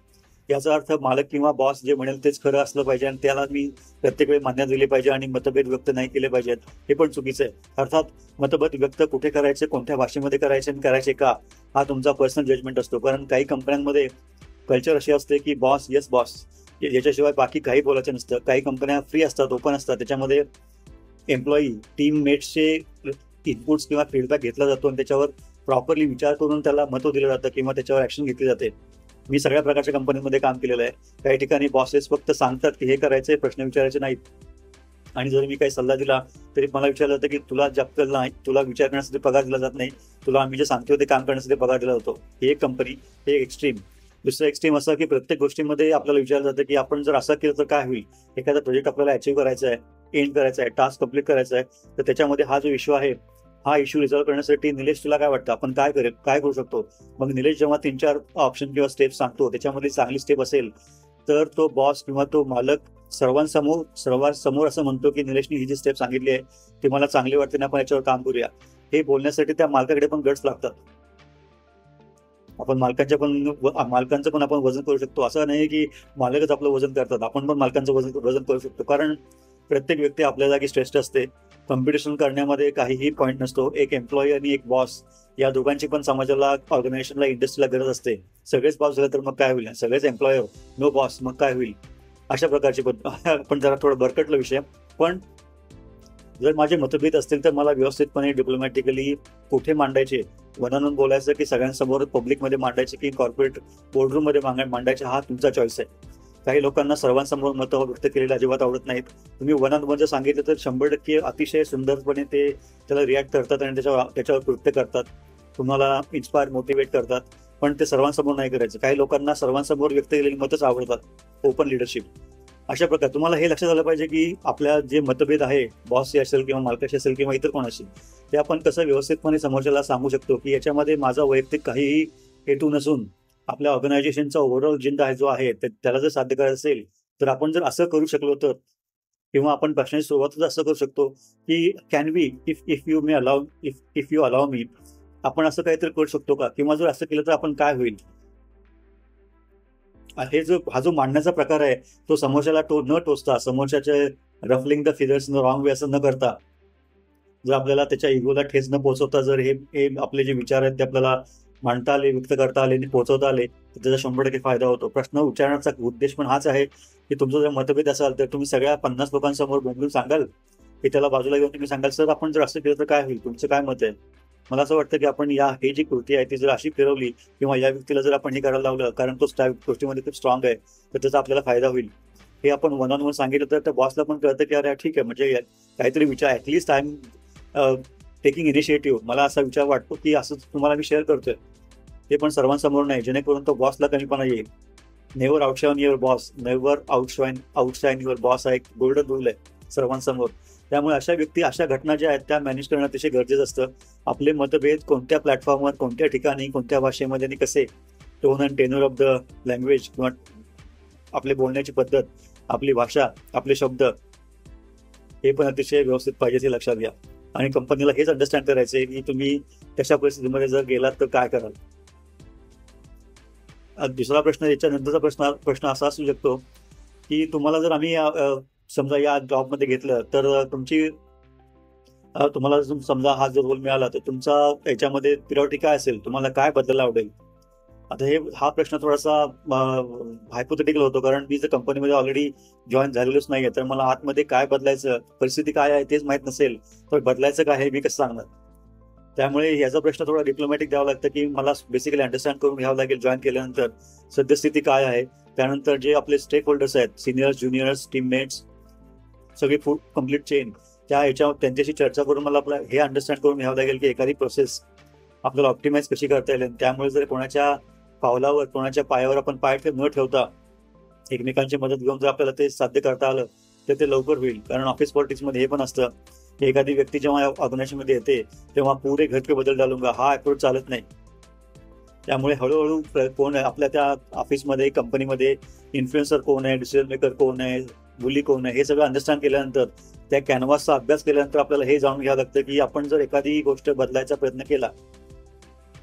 याचा अर्थ मालक किंवा बॉस जे म्हणेल तेच खरं असलं पाहिजे आणि त्याला मी प्रत्येक वेळी मान्यता दिली पाहिजे आणि मतभेद व्यक्त नाही केले पाहिजेत, हे पण चुकीचं आहे. अर्थात मतभेद व्यक्त कुठे करायचे, कोणत्या भाषेमध्ये करायचे आणि करायचे का, हा तुमचा पर्सनल जजमेंट असतो. कारण काही कंपन्यांमध्ये कल्चर अशी असते की बॉस येस बॉस, याच्याशिवाय बाकी काही बोलायचं नसतं. काही कंपन्या फ्री असतात, ओपन असतात, त्याच्यामध्ये एम्प्लॉई टीममेट्सचे इनपुट्स किंवा फीडबॅक घेतला जातो आणि त्याच्यावर प्रॉपरली विचार करून त्याला महत्त्व दिलं जातं किंवा त्याच्यावर ऍक्शन घेतली जाते. मी सगळ्या प्रकारच्या कंपनीमध्ये काम केलेलं आहे. काही ठिकाणी बॉसेस फक्त सांगतात की हे करायचंय, प्रश्न विचारायचे नाहीत. आणि जर मी काही सल्ला दिला तरी मला विचारलं जातं की तुला जपकल नाही, तुला विचार करण्यासाठी पगार दिला जात नाही, तुला आम्ही जे सांगतो ते काम करण्यासाठी पगार दिला जातो. ही एक कंपनी, हे एक एक्स्ट्रीम. दुसरं एक्स्ट्रीम असं की प्रत्येक गोष्टीमध्ये आपल्याला विचारलं जातं की आपण जर असं केलं तर काय होईल. एखादा प्रोजेक्ट आपल्याला अचीव्ह करायचा आहे, एंड करायचा आहे, टास्क कम्प्लीट करायचा आहे, तर त्याच्यामध्ये हा जो इश्यू आहे हा इश्यू रिझॉल्व्ह करण्यासाठी निलेश तुला काय वाटतं, आपण काय करू शकतो? मग निलेश जेव्हा 3-4 ऑप्शन किंवा स्टेप सांगतो, त्याच्यामध्ये चांगली स्टेप असेल तर तो बॉस किंवा तो मालक सर्वांसमोर असं म्हणतो की निलेशने ही जी स्टेप सांगितली आहे ती मला चांगली वाटते ना, आपण याच्यावर काम करूया. हे बोलण्यासाठी त्या मालकाकडे पण गट्स लागतात. आपण मालकांचं पण आपण वजन करू शकतो. असं नाही की मालकच आपलं वजन करतात, आपण पण मालकांचं वजन करू शकतो. कारण प्रत्येक व्यक्ती आपल्या जागी श्रेष्ठ असते. कॉम्पिटिशन करण्यामध्ये काहीही पॉईंट नसतो. एक एम्प्लॉई आणि एक बॉस या दोघांची पण समाजाला, ऑर्गनायझेशनला, इंडस्ट्रीला गरज असते. सगळेच बॉस झाले तर मग काय होईल? सगळेच एम्प्लॉयर, नो बॉस, मग काय होईल? अशा प्रकारची पण जरा थोडं बरकटलं विषय. पण जर माझे मतभेद असतील तर मला व्यवस्थितपणे डिप्लोमॅटिकली कुठे मांडायचे, वन ऑन वन बोलायचं की सगळ्यांसमोर पब्लिकमध्ये मांडायचे की कॉर्पोरेट बोर्डरूममध्ये मांडायचे, हा तुमचा चॉईस आहे. काही लोकांना सर्वांसमोर मतं व्यक्त केलेली अजिबात आवडत नाहीत. तुम्ही वन ऑन वन जर सांगितलं तर 100% अतिशय सुंदरपणे ते त्याला रिॲक्ट करतात आणि त्याच्यावर कृत्य करतात, तुम्हाला इन्स्पायर, मोटिवेट करतात. पण ते सर्वांसमोर नाही करायचं. काही लोकांना सर्वांसमोर व्यक्त केलेली मतच आवडतात, ओपन लिडरशिप. अशा प्रकारे तुम्हाला हे लक्षात आलं पाहिजे की आपल्या जे मतभेद आहे, बॉसशी असेल किंवा मालकाशी असेल किंवा इतर कोणाशी, ते आपण कसं व्यवस्थितपणे समोरच्याला सांगू शकतो की याच्यामध्ये माझा वैयक्तिक काहीही हेतू नसून आपल्या ऑर्गनायझेशनचा ओव्हरऑल अजेंडा जो आहे त्याला जर साध्य करायचं असेल तर आपण जर असं करू शकलो तर, किंवा आपण प्रश्नाची सुरुवातच असं करू शकतो की can we if you allow me, आपण असं काहीतरी करू शकतो का? किंवा जर असं केलं तर आपण काय होईल? हा जो मांडण्याचा प्रकार आहे तो समोरच्याला न टोचता, समोरच्याचे ruffling the figures in the wrong way असं न करता, जर आपल्याला त्याच्या इगोला ठेच न पोहोचवता जर हे आपले जे विचार आहेत ते आपल्याला मांडता आले, व्यक्त करता आले आणि पोहोचवता आले तर त्याचा 100% फायदा होतो. प्रश्न उच्चारण्याचा उद्देश पण हाच आहे की तुमचा जर मतभेद असाल तर तुम्ही सगळ्या 50 लोकांसमोर बोलून सांगाल की त्याला बाजूला घेऊन तुम्ही सांगाल, सर आपण जर असं केलं तर काय होईल, तुमचं काय मत आहे? मला असं वाटतं की आपण हे जी कृती आहे ती जर अशी फिरवली किंवा या व्यक्तीला जर आपण हे करायला लावलं, कारण तो त्या गोष्टीमध्ये खूप स्ट्रॉंग आहे, तर त्याचा आपल्याला फायदा होईल. हे आपण वन ऑन वन सांगितलं तर त्या बॉसला पण कळतं की अरे ठीक आहे, म्हणजे काहीतरी विचार, at least I am taking initiative. मला असा विचार वाटतो की असं तुम्हाला मी शेअर करतोय, ते पण सर्वांसमोर नाही, जेणेकरून तो बॉसला कमीपणा येईल. Never outshine your boss, never outshine your boss हा एक गोल्डन रूल आहे सर्वांसमोर. त्यामुळे अशा व्यक्ती, अशा घटना ज्या आहेत त्या मॅनेज करणं अतिशय गरजेचं असतं. आपले मतभेद कोणत्या प्लॅटफॉर्मवर, कोणत्या ठिकाणी, कोणत्या भाषेमध्ये आणि कसे, tone and tenor of the language किंवा आपली बोलण्याची पद्धत, आपली भाषा, आपले शब्द, हे पण अतिशय व्यवस्थित पाहिजे, ते लक्षात घ्या. आणि कंपनीला हेच अंडरस्टँड करायचं आहे की तुम्ही तशा परिस्थितीमध्ये जर गेलात तर काय कराल. दुसरा प्रश्न, याच्यानंतरचा प्रश्न असा असू शकतो की तुम्हाला जर आम्ही समजा या जॉबमध्ये घेतलं तर तुम्हाला समजा हा जो रोल मिळाला तर तुमचा याच्यामध्ये प्रिऑरिटी काय असेल, तुम्हाला काय बदलायला आवडेल? आता हा प्रश्न थोडासा हायपोथेटिकल होतो, कारण मी जर कंपनीमध्ये ऑलरेडी जॉईन झालेलोच नाहीये तर मला आतमध्ये काय बदलायचं, परिस्थिती काय आहे तेच माहित नसेल तर बदलायचं काय हे मी कसं सांगणार? त्यामुळे याचा प्रश्न थोडा डिप्लोमॅटिक द्यावा लागतं की मला बेसिकली अंडरस्टँड करून घ्यावं लागेल जॉईन केल्यानंतर सद्यस्थिती काय आहे. त्यानंतर जे आपले स्टेक होल्डर्स आहेत, सिनियर्स, ज्युनियर्स, टीममेट्स, सगळी फूड कम्प्लीट चेन, त्यांच्याशी चर्चा करून मला आपलं हे अंडरस्टँड करून घ्यावं लागेल की एखादी प्रोसेस आपल्याला ऑप्टिमाइज कशी करता येईल. त्यामुळे जर कोणाच्या पावलावर, कोणाच्या पायावर आपण पाय न ठेवता एकमेकांची मदत घेऊन जर आपल्याला ते साध्य करता आलं तर ते लवकर होईल. कारण ऑफिस पॉलिटिक्समध्ये हे पण असतं की एखादी व्यक्ती जेव्हा ऑर्गनायझेशनमध्ये येते तेव्हा पुरे घर के बदल डालूंगा हा अप्रोच चालत नाही. त्यामुळे हळूहळू कोण आहे आपल्या त्या ऑफिसमध्ये, कंपनीमध्ये, इन्फ्लुएन्सर कोण आहे, डिसिजन मेकर कोण आहे, बुली कोण आहे, हे सगळं अंडरस्टँड केल्यानंतर, त्या कॅनव्हासचा अभ्यास केल्यानंतर आपल्याला हे जाणून घ्यावं लागतं की आपण जर एखादी गोष्ट बदलायचा प्रयत्न केला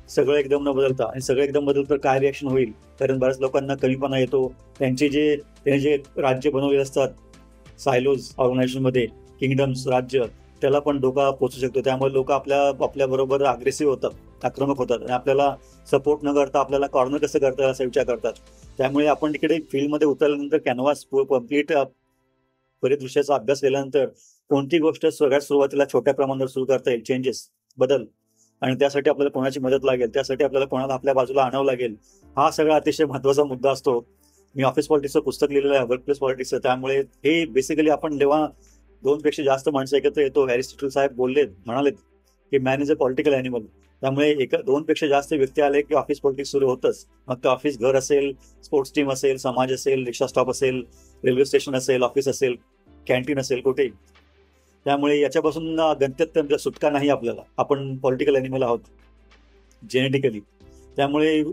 सगळं एकदम न बदलता, आणि सगळं एकदम बदलतं तर काय रिॲक्शन होईल. कारण बऱ्याच लोकांना कमीपणा येतो. त्यांनी जे राज्य बनवलेले असतात, सायलोज ऑर्गनायझेशनमध्ये, किंगडम्स, राज्य, त्याला पण धोका पोहोचू शकतो. त्यामुळे लोक आपल्या बरोबर अग्रेसिव्ह होतात, आक्रमक होतात आणि आपल्याला सपोर्ट न करता आपल्याला कॉर्नर कसं करता येईल असा विचार करतात. त्यामुळे आपण तिकडे फील्डमध्ये उतरल्यानंतर कॅनव्हास कम्प्लीट परिदृश्याचा अभ्यास केल्यानंतर कोणती गोष्ट सगळ्यात सुरुवातीला छोट्या प्रमाणावर सुरू करता येईल, चेंजेस, बदल, आणि त्यासाठी आपल्याला कोणाची मदत लागेल, त्यासाठी आपल्याला कोणाला आपल्या बाजूला आणावं लागेल, हा सगळा अतिशय महत्त्वाचा मुद्दा असतो. मी ऑफिस पॉलिटिक्सचं पुस्तक लिहिलेलं आहे, वर्कप्लेस पॉलिटिक्सचं. त्यामुळे हे बेसिकली आपण जेव्हा 2 पेक्षा जास्त माणसं एकत्र येतो, अरिस्टॉटल साहेब म्हणालेत की man is a political animal. त्यामुळे 2 पेक्षा जास्त व्यक्ती आले की ऑफिस पॉलिटिक्स सुरू होतच. मग ते ऑफिस घर असेल, स्पोर्ट्स टीम असेल, समाज असेल, रिक्षा स्टॉप असेल, रेल्वे स्टेशन असेल, ऑफिस असेल, कॅन्टीन असेल, कुठेही. त्यामुळे याच्यापासून गंतव्य सुटका नाही आपल्याला. आपण पॉलिटिकल ॲनिमल आहोत जेनेटिकली. त्यामुळे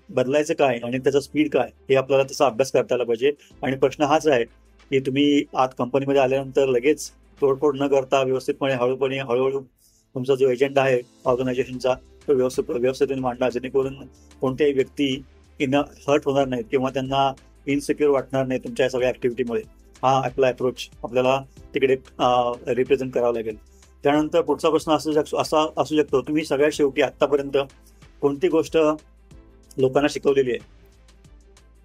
बदलायचं काय आणि त्याचा स्पीड काय हे आपल्याला तसा अभ्यास करता आला पाहिजे. आणि प्रश्न हाच आहे की तुम्ही आत कंपनीमध्ये आल्यानंतर लगेच तोडफोड न करता व्यवस्थितपणे हळूहळू तुमचा जो एजेंडा आहे ऑर्गनायझेशनचा तो व्यवस्थित मांडा, जेणेकरून कोणत्याही व्यक्ती हर्ट होणार नाहीत किंवा त्यांना इनसिक्युअर वाटणार नाही तुमच्या सगळ्या ऍक्टिव्हिटीमुळे. हा आपला अप्रोच आपल्याला तिकडे रिप्रेझेंट करावा लागेल. त्यानंतर पुढचा प्रश्न असा असू शकतो, तुम्ही सगळ्यात शेवटी आतापर्यंत कोणती गोष्ट लोकांना शिकवलेली आहे.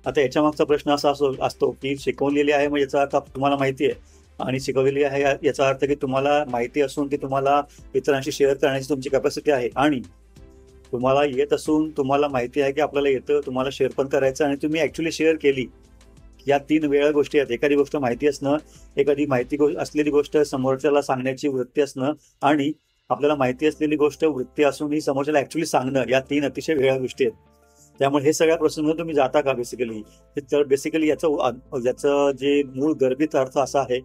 आता याच्या मागचा प्रश्न असा असतो की शिकवलेली आहे म्हणजे याचा अर्थ तुम्हाला माहिती आहे, आणि शिकवलेली आहे याचा अर्थ की तुम्हाला माहिती असून ती तुम्हाला इतरांशी शेअर करण्याची तुमची कॅपॅसिटी आहे, आणि तुम्हाला येत असून तुम्हाला माहिती आहे की आपल्याला येतं, तुम्हाला शेअर पण करायचं आणि तुम्ही ऍक्च्युली शेअर केली. या 3 वेगळ्या गोष्टी आहेत. एखादी गोष्ट माहिती असणं, एखादी माहिती असलेली गोष्ट समोरच्याला सांगण्याची वृत्ती असणं, आणि आपल्याला माहिती असलेली गोष्ट वृत्ती असूनही समोरच्याला ऍक्च्युली सांगणं, या 3 अतिशय वेगळ्या गोष्टी आहेत. त्यामुळे हे सगळ्या प्रश्नांमध्ये तुम्ही जाता का बेसिकली. तर बेसिकली याचं जे मूळ गर्भित अर्थ असा आहे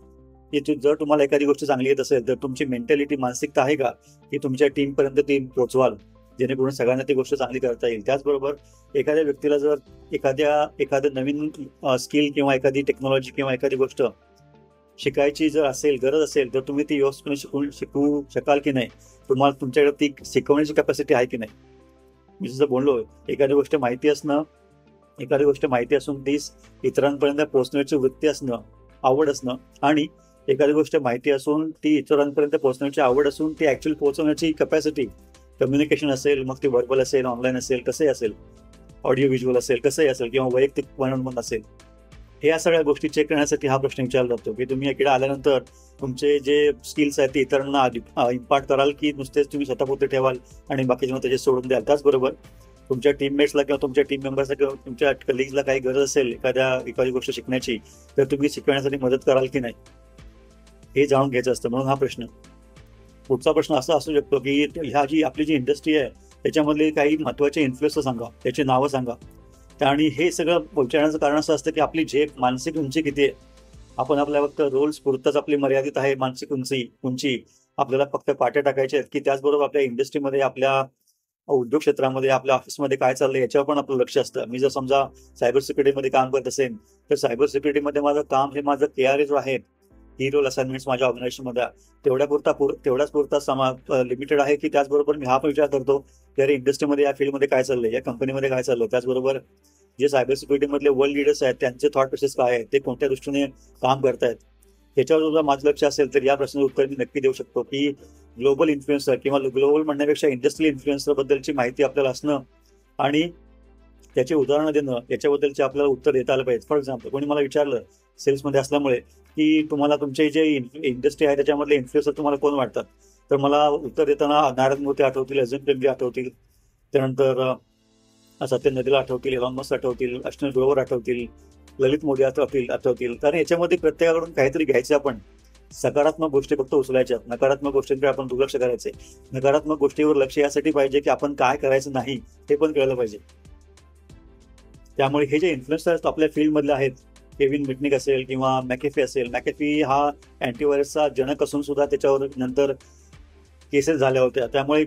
की जर तुम्हाला एखादी गोष्ट चांगली येत असेल तर तुमची मेंटॅलिटी, मानसिकता आहे का की तुमच्या टीमपर्यंत ती पोहोचवाल, जेणेकरून सगळ्यांना ती गोष्ट चांगली करता येईल. त्याचबरोबर एखाद्या व्यक्तीला जर एखादं नवीन स्किल किंवा एखादी टेक्नॉलॉजी किंवा एखादी गोष्ट शिकायची जर असेल, गरज असेल, तर तुम्ही ती व्यवस्थितपणे शिकवू शकाल की नाही, तुम्हाला तुमच्याकडे ती शिकवण्याची कॅपॅसिटी आहे की नाही. मी जसं बोललो, एखादी गोष्ट माहिती असून तीच इतरांपर्यंत पोहोचण्याची वृत्ती असणं, आवड असणं, आणि एखादी गोष्ट माहिती असून ती इतरांपर्यंत पोहोचण्याची आवड असून ती ऍक्च्युअली पोहोचवण्याची कॅपॅसिटी, कम्युनिकेशन असेल, मग ती व्हर्बल असेल, ऑनलाईन असेल, कसंही असेल, ऑडिओ व्हिज्युअल असेल, कसंही असेल, किंवा वैयक्तिक वन असेल, या सगळ्या गोष्टी चेक करण्यासाठी हा प्रश्न विचारला जातो की तुम्ही इकडे आल्यानंतर तुमचे जे स्किल्स आहेत ते इतरांना इम्पार्ट कराल की नुसतेच तुम्ही स्वतःपुरते ठेवाल आणि बाकीचे त्याचे सोडून द्याल. त्याचबरोबर तुमच्या टीममेट्सला किंवा तुमच्या टीम मेंबर्सला किंवा तुमच्या कलिग्सला काही गरज असेल एखादी गोष्ट शिकण्याची, तर तुम्ही शिकवण्यासाठी मदत कराल की नाही, हे जाणून घ्यायचं असतं. म्हणून हा प्रश्न. पुढचा प्रश्न असा असू शकतो की आपली जी इंडस्ट्री आहे त्याच्यामधले काही महत्त्वाचे इन्फ्लुएन्सर सांगा, त्याची नावं सांगा. आणि हे सगळं विचारण्याचं कारण असं असतं की आपली मानसिक उंची किती आहे. आपण आपल्या फक्त रोल्स पुरतच आपली मर्यादित आहे मानसिक उंची. आपल्याला फक्त पाट्या टाकायच्या आहेत की त्याचबरोबर आपल्या इंडस्ट्रीमध्ये, आपल्या उद्योग क्षेत्रामध्ये, आपल्या ऑफिसमध्ये काय चाललंय याच्यावर पण आपलं लक्ष असतं. मी जर समजा सायबर सिक्युरिटीमध्ये काम करत असेल तर सायबर सिक्युरिटीमध्ये माझं काम हे माझं KRA जो आहे, ही रोल असाइनमेंट्स माझ्या ऑर्गनायझेशनमध्ये तेवढ्याच पुरता लिमिटेड आहे की त्याचबरोबर मी हा पण विचार करतो की अरे इंडस्ट्रीमध्ये, या फील्डमध्ये काय चाललंय, या कंपनीमध्ये काय चाललंय. त्याचबरोबर जे सायबर सिक्युरिटीमधले वर्ल्ड लीडर्स आहेत त्यांचे थॉट प्रोसेस काय आहे, ते कोणत्या दृष्टीने काम करतायत, ह्याच्यावर जर माझं लक्ष असेल तर या प्रश्नाचं उत्तर मी नक्की देऊ शकतो की ग्लोबल इन्फ्लुएन्सर किंवा ग्लोबल म्हणण्यापेक्षा इंडस्ट्रियल इन्फ्लुएन्सर बद्दलची माहिती आपल्याला असणं आणि त्याची उदाहरणं देणं, याच्याबद्दलचे आपल्याला उत्तर देता आलं पाहिजे. फॉर एक्झाम्पल, कोणी मला विचारलं सेल्समध्ये असल्यामुळे की तुम्हाला तुमचे जे इंडस्ट्री आहे त्याच्यामधले इन्फ्लुएन्सर तुम्हाला कोण वाटतात, तर मला उत्तर देताना नारद मोती आठवतील, अजिम प्रेमजी आठवतील, त्यानंतर सत्य नदीला आठवतील, एलॉन मस्क आठवतील, अश्विनी ग्रोवर आठवतील, ललित मोदी आठवतील. कारण याच्यामध्ये प्रत्येकाकडून काहीतरी घ्यायचं. आपण सकारात्मक गोष्टी फक्त उचलायच्या, नकारात्मक गोष्टींकडे आपण दुर्लक्ष करायचे. नकारात्मक गोष्टीवर लक्ष यासाठी पाहिजे की आपण काय करायचं नाही हे पण कळलं पाहिजे. त्यामुळे हे जे इन्फ्लुएन्सर्स आपल्या फील्डमधले आहेत, केविन मिटनिक असेल किंवा मॅकेफी असेल, मॅकेफी हा अँटीव्हायरसचा जनक असून सुद्धा त्याच्यावर नंतर केसेस झाल्या होत्या. त्यामुळे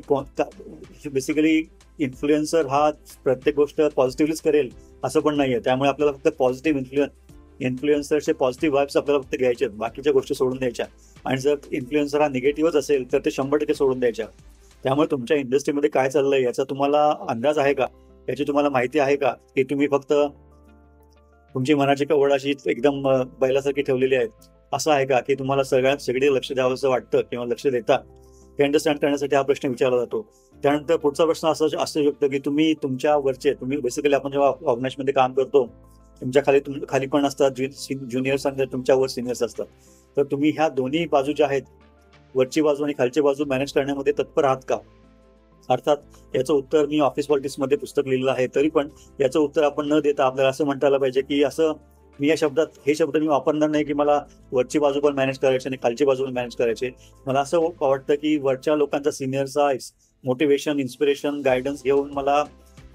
बेसिकली इन्फ्लुएन्सर हा प्रत्येक गोष्ट पॉझिटिव्हलीच करेल असं पण नाहीये. त्यामुळे आपल्याला फक्त पॉझिटिव्ह इन्फ्लुएन्सरचे पॉझिटिव्ह वाईब्स आपल्याला फक्त घ्यायचे, बाकीच्या गोष्टी सोडून द्यायच्या. आणि जर इन्फ्लुएन्सर हा निगेटिव्हच असेल तर ते 100% सोडून द्यायच्या. त्यामुळे तुमच्या इंडस्ट्रीमध्ये काय चाललंय याचा तुम्हाला अंदाज आहे का, याची तुम्हाला माहिती आहे का, की तुम्ही फक्त तुमची मनाची कवड अशी एकदम बैलासारखी ठेवलेली आहे, असं आहे का, की तुम्हाला सगळे लक्ष द्यावं असं वाटतं किंवा लक्ष देता, हे अंडरस्टँड करण्यासाठी हा प्रश्न विचारला जातो. त्यानंतर पुढचा प्रश्न असू शकतो की तुम्ही बेसिकली आपण जेव्हा ऑर्गनायझेशनमध्ये काम करतो, तुमच्या खाली पण असतात ज्युनियर्स आणि तुमच्यावर सिनियर्स असतात. तर तुम्ही ह्या दोन्ही बाजू ज्या आहेत, वरची बाजू आणि खालची बाजू मॅनेज करण्यामध्ये तत्पर आहात का. अर्थात याचं उत्तर मी ऑफिस पॉलिटिक्समध्ये पुस्तक लिहिलेलं आहे, तरी पण याचं उत्तर आपण न देता आपल्याला असं म्हणता आलं पाहिजे की मी हे शब्द मी वापरणार नाही की मला वरची बाजू पण मॅनेज करायची आणि खालची बाजू पण मॅनेज करायची. मला असं वाटतं की वरच्या लोकांचा, सिनियरचा मोटिवेशन, इन्स्पिरेशन, गायडन्स घेऊन मला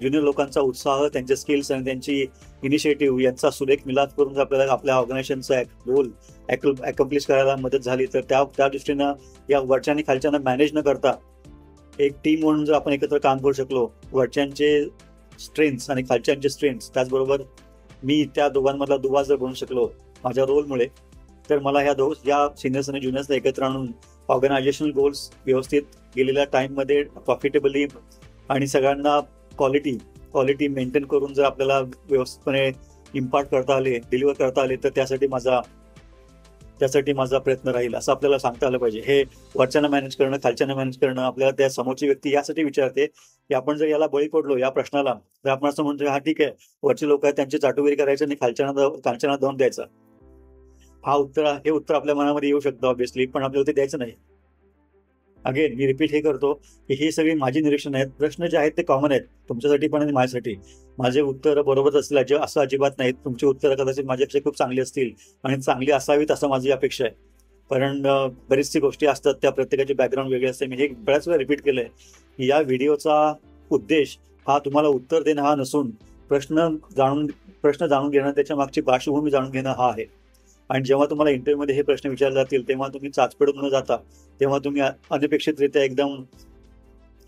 ज्युनियर लोकांचा उत्साह, त्यांचे स्किल्स आणि त्यांची इनिशिएटिव्ह यांचा सुरेख मिलाप करून जर आपल्याला आपल्या ऑर्गनायझेशनचा गोल अकम्प्लिश करायला मदत झाली तर त्या दृष्टीनं या वरच्या आणि खालच्यांना मॅनेज न करता एक टीम म्हणून जर आपण एकत्र काम करू शकलो, वरच्यांचे स्ट्रेंथ्स आणि खालच्यांचे स्ट्रेंथ्स, त्याचबरोबर मी त्या दोघांमधला दुवा जर बनू शकलो माझ्या रोलमुळे, तर मला या सिनियर्स आणि ज्युनियर्सला एकत्र आणून ऑर्गनायझेशनल गोल्स व्यवस्थित गेलेल्या टाईममध्ये प्रॉफिटेबली आणि सगळ्यांना क्वालिटी मेंटेन करून जर आपल्याला व्यवस्थितपणे इम्पार्ट करता आले, डिलिव्हर करता आले, तर त्यासाठी माझा प्रयत्न राहील असं आपल्याला सांगता आलं पाहिजे. हे वरच्यांना मॅनेज करणं, खालच्यांना मॅनेज करणं, आपल्याला त्या समोरची व्यक्ती यासाठी विचारते की आपण जर याला बळी पडलो या प्रश्नाला, तर आपण असं म्हणतो हा ठीक आहे, वरचे लोक आहेत त्यांची चाटुगिरी करायची आणि खालच्यांना दम द्यायचा. हे उत्तर आपल्या मनामध्ये येऊ शकतं ऑब्व्हियसली, पण आपल्याला ते द्यायचं नाही. अगेन मी रिपीट हे करतो की ही सगळी माझी निरीक्षण आहेत. प्रश्न जे आहेत ते कॉमन आहेत तुमच्यासाठी पण आणि माझ्यासाठी. माझे उत्तर बरोबर असतील असं अजिबात नाहीत. तुमची उत्तरं कदाचित माझ्यापेक्षा खूप चांगली असतील आणि चांगली असावीत असं माझी अपेक्षा आहे. कारण बरीचशी गोष्टी असतात, त्या प्रत्येकाची बॅकग्राऊंड वेगळी असते. मी हे बऱ्याच वेळा रिपीट केलंय की या व्हिडिओचा उद्देश हा तुम्हाला उत्तर देणं हा नसून प्रश्न जाणून घेणं, त्याच्या मागची पार्श्वभूमी जाणून घेणं हा आहे. आणि जेव्हा तुम्हाला इंटरव्ह्यूमध्ये हे प्रश्न विचारले जातील तेव्हा तुम्ही चाचपडून न जाता, तेव्हा तुम्ही अनपेक्षितरित्या एकदम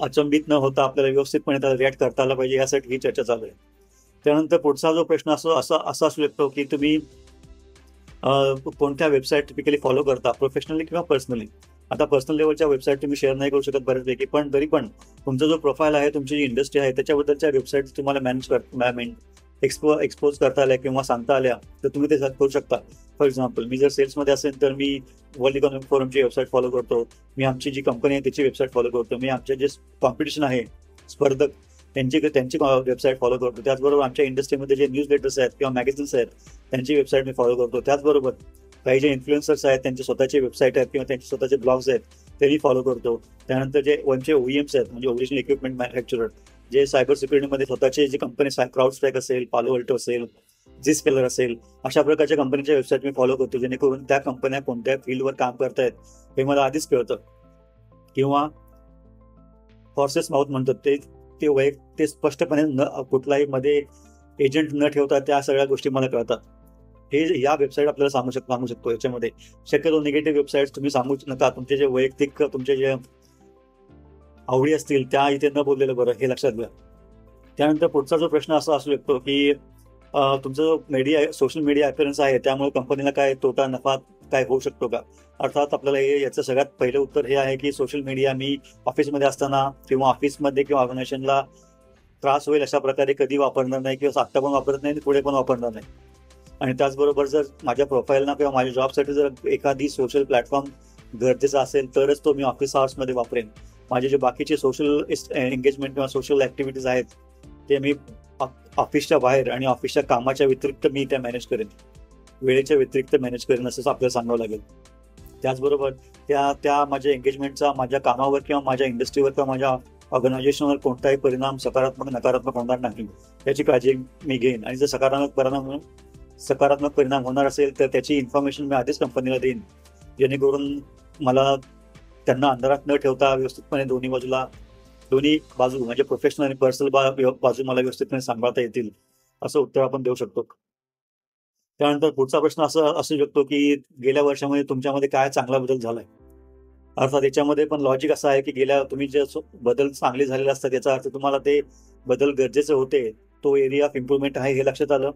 अचंबित न होता आपल्याला व्यवस्थितपणे त्याला रिॲक्ट करता आला पाहिजे, यासाठी ही चर्चा चालू आहे. त्यानंतर पुढचा जो प्रश्न असा असू शकतो की तुम्ही कोणत्या वेबसाईट टिपिकली फॉलो करता, प्रोफेशनली किंवा पर्सनली. आता पर्सनल लेवलच्या वेबसाईट तुम्ही शेअर नाही करू शकत बऱ्याचपैकी, पण तरी पण तुमचा जो प्रोफाईल आहे, तुमची जी इंडस्ट्री आहे त्याच्याबद्दलच्या वेबसाईट तुम्हाला एक्सपोज करता आल्या किंवा सांगता आल्या तर तुम्ही ते करू शकता. फॉर एक्झाम्पल, मी जर सेल्समध्ये असेल तर मी वर्ल्ड इकॉनॉमिक फोरमची वेबसाईट फॉलो करतो, मी आमची जी कंपनी आहे त्याची वेबसाईट फॉलो करतो, मी आमचे जे कॉम्पिटिशन आहे स्पर्धक त्यांची वेबसाईट फॉलो करतो. त्याचबरोबर आमच्या इंडस्ट्रीमध्ये जे न्यूज लेटर्स आहेत किंवा मॅगझिन्स आहेत त्यांची वेबसाईट मी फॉलो करतो. त्याचबरोबर काही जे इन्फ्लुएन्सर्स आहेत त्यांचे स्वतःचे वेबसाईट आहेत किंवा त्यांचे स्वतःचे ब्लॉग्स आहेत ते मी फॉलो करतो. त्यानंतर जे OEMs आहेत म्हणजे ओरिजिनल इक्विपमेंट मॅन्युफॅक्चरर, जे सायबर सिक्युरिटीमध्ये स्वतःचे जे कंपनी क्राउडस्ट्राईक असेल, पालो अल्टो असेल, Zscaler असेल, अशा प्रकारच्या कंपनीच्या वेबसाईट मी फॉलो करतो, जेणेकरून त्या कंपन्या कोणत्या फील्डवर काम करतायत हे मला आधीच कळतं. किंवा हॉर्सेस माउथ म्हणतात ते स्पष्टपणे कुठलाही मध्ये एजंट न ठेवता त्या सगळ्या गोष्टी मला कळतात. हे या वेबसाईट आपल्याला सांगू शकतो. याच्यामध्ये शक्यतो निगेटिव्ह वेबसाईट्स तुम्ही सांगू नका. तुमचे जे वैयक्तिक तुमचे जे आवडी असतील त्या इथे न बोललेलं बरं, हे लक्षात घ्या. त्यानंतर पुढचा जो प्रश्न असा असू शकतो की तुमचा जो सोशल मीडिया अपिअरन्स आहे त्यामुळे कंपनीला काय तोटा नफा काय होऊ शकतो का. अर्थात आपल्याला याचं सगळ्यात पहिलं उत्तर हे आहे की सोशल मीडिया मी ऑफिसमध्ये असताना किंवा ऑफिसमध्ये किंवा ऑर्गनायझेशनला त्रास होईल अशा प्रकारे कधी वापरणार नाही, किंवा आत्ता पण वापरत नाही आणि पुढे पण वापरणार नाही. आणि त्याचबरोबर जर माझ्या प्रोफाईलना किंवा माझ्या जॉबसाठी जर एखादी सोशल प्लॅटफॉर्म गरजेचा असेल तरच तो मी ऑफिस आवर्समध्ये वापरेन. माझे जे बाकीचे सोशल एंगेजमेंट किंवा सोशल ॲक्टिव्हिटीज आहेत ते मी ऑफिसच्या बाहेर आणि ऑफिसच्या कामाच्या व्यतिरिक्त मी त्या मॅनेज करेन, वेळेच्या व्यतिरिक्त मॅनेज करेन असं आपल्याला सांगावं लागेल. त्याचबरोबर त्या माझ्या एंगेजमेंटचा माझ्या कामावर किंवा माझ्या इंडस्ट्रीवर किंवा माझ्या ऑर्गनायझेशनवर कोणताही परिणाम सकारात्मक नकारात्मक होणार नाही याची काळजी मी घेईन. आणि जर सकारात्मक परिणाम होणार असेल तर त्याची इन्फॉर्मेशन मी आधीच कंपनीला देईन, जेणेकरून मला त्यांना अंधारात न ठेवता व्यवस्थितपणे दोन्ही बाजू म्हणजे प्रोफेशनल आणि पर्सनल बाजू मला व्यवस्थितपणे सांभाळता येतील असं उत्तर आपण देऊ शकतो. त्यानंतर पुढचा प्रश्न असं असू शकतो की गेल्या वर्षामध्ये तुमच्यामध्ये काय चांगला बदल झालाय. अर्थात याच्यामध्ये पण लॉजिक असं आहे की तुम्ही जे बदल चांगले झालेले असतात याचा अर्थ तुम्हाला ते बदल गरजेचे होते, तो एरिया ऑफ इम्प्रूव्हमेंट आहे हे लक्षात आलं.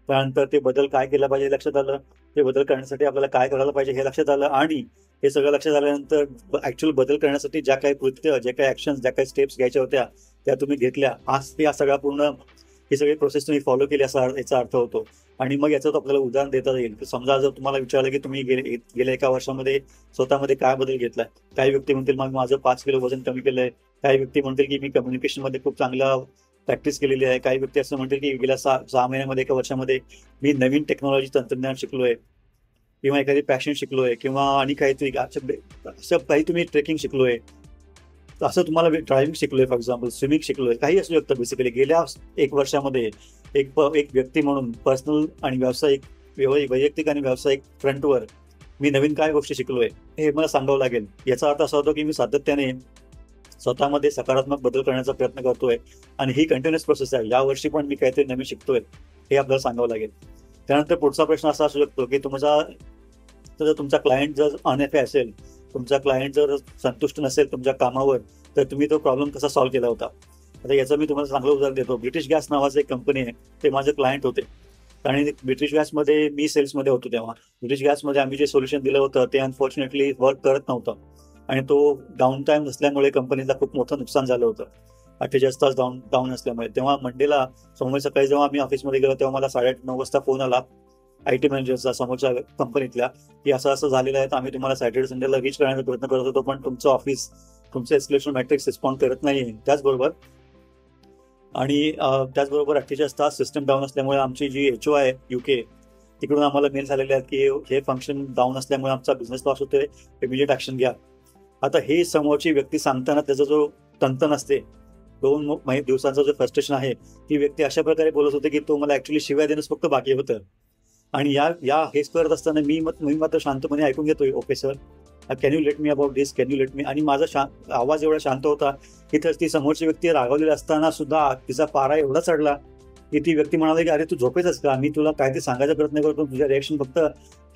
त्यानंतर ते बदल काय केला पाहिजे हे लक्षात आलं, ते बदल करण्यासाठी आपल्याला काय करायला पाहिजे हे लक्षात आलं. आणि हे सगळं लक्षात आल्यानंतर ऍक्च्युअल बदल करण्यासाठी ज्या काही कृत्य, ज्या काही ऍक्शन्स, ज्या काही स्टेप्स घ्यायच्या होत्या त्या तुम्ही घेतल्या. आज या सगळ्या ही सगळी प्रोसेस तुम्ही फॉलो केली याचा अर्थ होतो. आणि मग याचं आपल्याला उदाहरण देता येईल. समजा जर तुम्हाला विचारलं की तुम्ही गेल्या एका वर्षामध्ये स्वतःमध्ये काय बदल घेतलाय. काही व्यक्ती म्हणतील मग माझं 5 किलो वजन कमी केलंय, काही व्यक्ती म्हणतील की मी कम्युनिकेशनमध्ये खूप चांगला प्रॅक्टिस केलेली आहे, काही व्यक्ती असं म्हणतील की गेल्या 6 महिन्यामध्ये एका वर्षामध्ये मी नवीन टेक्नॉलॉजी तंत्रज्ञान शिकलोय किंवा एखादी पॅशन शिकलोय किंवा आणि काहीतरी असं काही तुम्ही ट्रेकिंग शिकलोय, असं तुम्हाला ड्रायव्हिंग शिकलोय, फॉर एक्झाम्पल स्विमिंग शिकलोय, काही असू शकतं. बेसिकली गेल्या 1 वर्षामध्ये एक व्यक्ती म्हणून पर्सनल आणि व्यावसायिक वैयक्तिक आणि व्यावसायिक फ्रंटवर मी नवीन काय गोष्टी शिकलोय हे मला सांगावं लागेल. याचा अर्थ असा होतो की मी सातत्याने स्वतःमध्ये सकारात्मक बदल करण्याचा प्रयत्न करतोय आणि ही कंटिन्युअस प्रोसेस आहे. यावर्षी पण मी काहीतरी नवीन शिकतोय हे आपल्याला सांगावं लागेल. त्यानंतर पुढचा प्रश्न असा असू शकतो की तुमचा क्लायंट जर अनहॅपी असेल, तुमचा क्लायंट जर संतुष्ट नसेल तुमच्या कामावर, तर तुम्ही तो प्रॉब्लेम कसा सॉल्व्ह केला होता. आता याचं मी तुम्हाला चांगलं उदाहरण देतो. ब्रिटिश गॅस नावाचं एक कंपनी आहे, ते माझे क्लायंट होते आणि ब्रिटिश गॅसमध्ये मी सेल्समध्ये होतो तेव्हा. ब्रिटिश गॅसमध्ये आम्ही जे सोल्युशन दिलं होतं ते अनफॉर्च्युनेटली वर्क करत नव्हतं आणि तो डाऊन टाईम नसल्यामुळे कंपनीला खूप मोठं नुकसान झालं होतं. 48 तास डाऊन असल्यामुळे. तेव्हा मंडेला सोमवारी सकाळी जेव्हा आम्ही ऑफिसमध्ये गेलो तेव्हा मला 8:30-9 वाजता फोन आला IT मॅनेजरचा समोरच्या कंपनीतल्या, की असं असं झालेलं आहे, तर आम्ही तुम्हाला सॅटर्डे संडेला रीच करण्याचा प्रयत्न करत होतो, पण तुमचं ऑफिस तुमचं एस्केलेशन मॅट्रिक्स रिस्पॉन्ड करत नाही. त्याचबरोबर 48 तास सिस्टम डाऊन असल्यामुळे आमची जी HO आहे UK, तिकडून आम्हाला मेल झालेले आहेत की हे फंक्शन डाऊन असल्यामुळे आमचा बिझनेस लॉस होतोय, इमिजिएट ऍक्शन घ्या. आता हे समोरची व्यक्ती सांगताना त्याचा जो तंतन असते, 2 दिवसांचा जो फ्रस्ट्रेशन आहे, ती व्यक्ती अशा प्रकारे बोलत होते की तो मला ऍक्च्युली शिवाय देणंच फक्त बाकी होतं. आणि हेच करत असताना मी मात्र शांतपणे ऐकून घेतोय. Okay sir, can you let me about this, can you let me. आणि माझा आवाज एवढा शांत होता की ती समोरची व्यक्ती रागावलेली असताना सुद्धा तिचा पारा एवढा चढला की ती व्यक्ती म्हणाली की अरे तू झोपेतच का, मी तुला काय ते सांगायचा प्रयत्न करतो, तुझ्या रिॲक्शन फक्त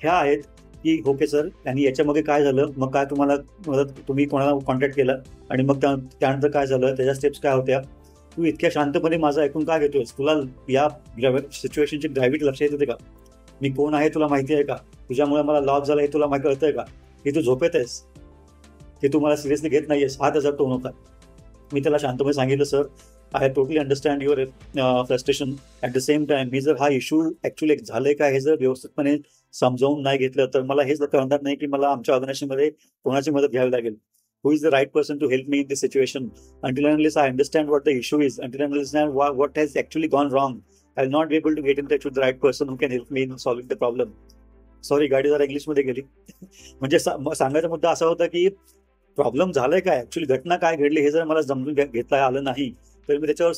ह्या आहेत की ओके सर, आणि याच्यामध्ये काय झालं, मग काय तुम्ही कोणाला कॉन्टॅक्ट केलं आणि मग त्यानंतर काय झालं, त्याच्या स्टेप्स काय होत्या, तू इतक्या शांतपणे माझं ऐकून का घेतोयस, तुला या सिच्युएशनची ग्रॅव्हिटी लक्षात येते का, मी कोण आहे तुला माहिती आहे का, तुझ्यामुळे मला लॉस झाला हे तुला माहिती कळतंय का, की तू झोपेत आहेस, की तू मला सिरियसली घेत नाहीयेस. हा त्याचा टोन होता. मी त्याला शांतपणे सांगितलं sir, I totally understand your frustration. At the same time मी जर हा इश्यू ॲक्च्युली झालंय का हे जर व्यवस्थितपणे समजावून नाही घेतलं तर मला हेच कळणार नाही की मला आमच्या ऑर्गनायझेशनमध्ये कोणाची मदत घ्यावी लागेल. Who is the right person to help me in this situation. Until and unless I understand what the issue is, until and unless I understand what has actually gone wrong, I will not be able to get in touch with the right person who can help me in solving the problem. Sorry, गाडी जरा इंग्लिशमध्ये गेली. म्हणजे सांगायचा मुद्दा असा होता की प्रॉब्लेम झालाय काय, ऍक्च्युली घटना काय घडली हे जर मला समजून घेता आलं नाही तर मी त्याच्यावर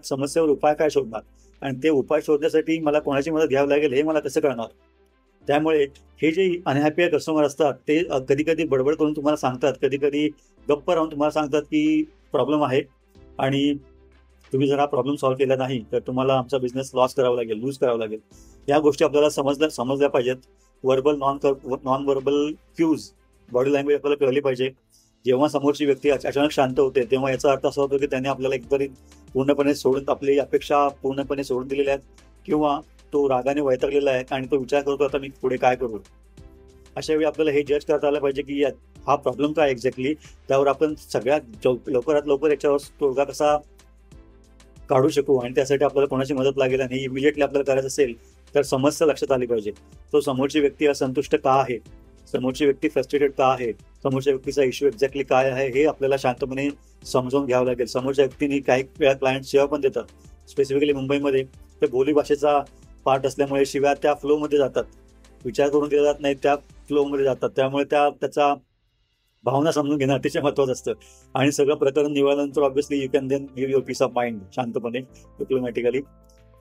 समस्येवर उपाय काय शोधणार, आणि ते उपाय शोधण्यासाठी मला कोणाची मदत घ्यावी लागेल हे मला कसं कळणार. त्यामुळे हे जे अनहॅपी कस्टमर असतात ते कधी कधी बडबड करून तुम्हाला सांगतात, कधी कधी गप्प राहून तुम्हाला सांगतात की प्रॉब्लेम आहे आणि तुम्ही जर हा प्रॉब्लेम सॉल्व्ह केला नाही तर तुम्हाला आमचा बिझनेस लूज करावा लागेल. या गोष्टी आपल्याला समजल्या पाहिजेत. Verbal non verbal cues, body language आपल्याला कळली पाहिजे. जेव्हा समोरची व्यक्ती अचानक शांत होते तेव्हा याचा अर्थ असा होतो की त्याने आपल्याला एकतरी आपली अपेक्षा पूर्णपणे सोडून दिलेल्या आहेत, किंवा तो रागाने वैतागलेला आहे आणि तो विचार करतो आता मी पुढे काय करू. अशा वेळी आपल्याला हे जज करता आलं पाहिजे की हा प्रॉब्लेम काय एक्झॅक्टली, त्यावर आपण सगळ्यात लवकरात लवकर याच्यावर तोडगा कसा काढू शकू, आणि त्यासाठी आपल्याला कोणाची मदत लागेल आणि इमिजिएटली आपल्याला करायचं असेल तर समस्या लक्षात आली पाहिजे. तो समोरची व्यक्ती असंतुष्ट का आहे, समोरची व्यक्ती फ्रस्ट्रेटेड का आहे, समोरच्या व्यक्तीचा इश्यू एक्झॅक्टली काय आहे हे आपल्याला शांतपणे समजावून घ्यावं लागेल. समोरच्या व्यक्तीने काही वेळा क्लायंट सेवा पण देतात, स्पेसिफिकली मुंबईमध्ये ते बोली भाषेचा पार्ट असल्यामुळे शिवाय त्या फ्लोमध्ये जातात, विचार करून दिला जात नाही, त्या फ्लोमध्ये जातात. त्यामुळे त्याचा भावना समजून घेणं अतिशय महत्वाचं असतं. आणि सगळं प्रकरण निवडल्यानंतर obviously you can then give your peace of mind शांतपणे, डिप्लोमॅटिकली.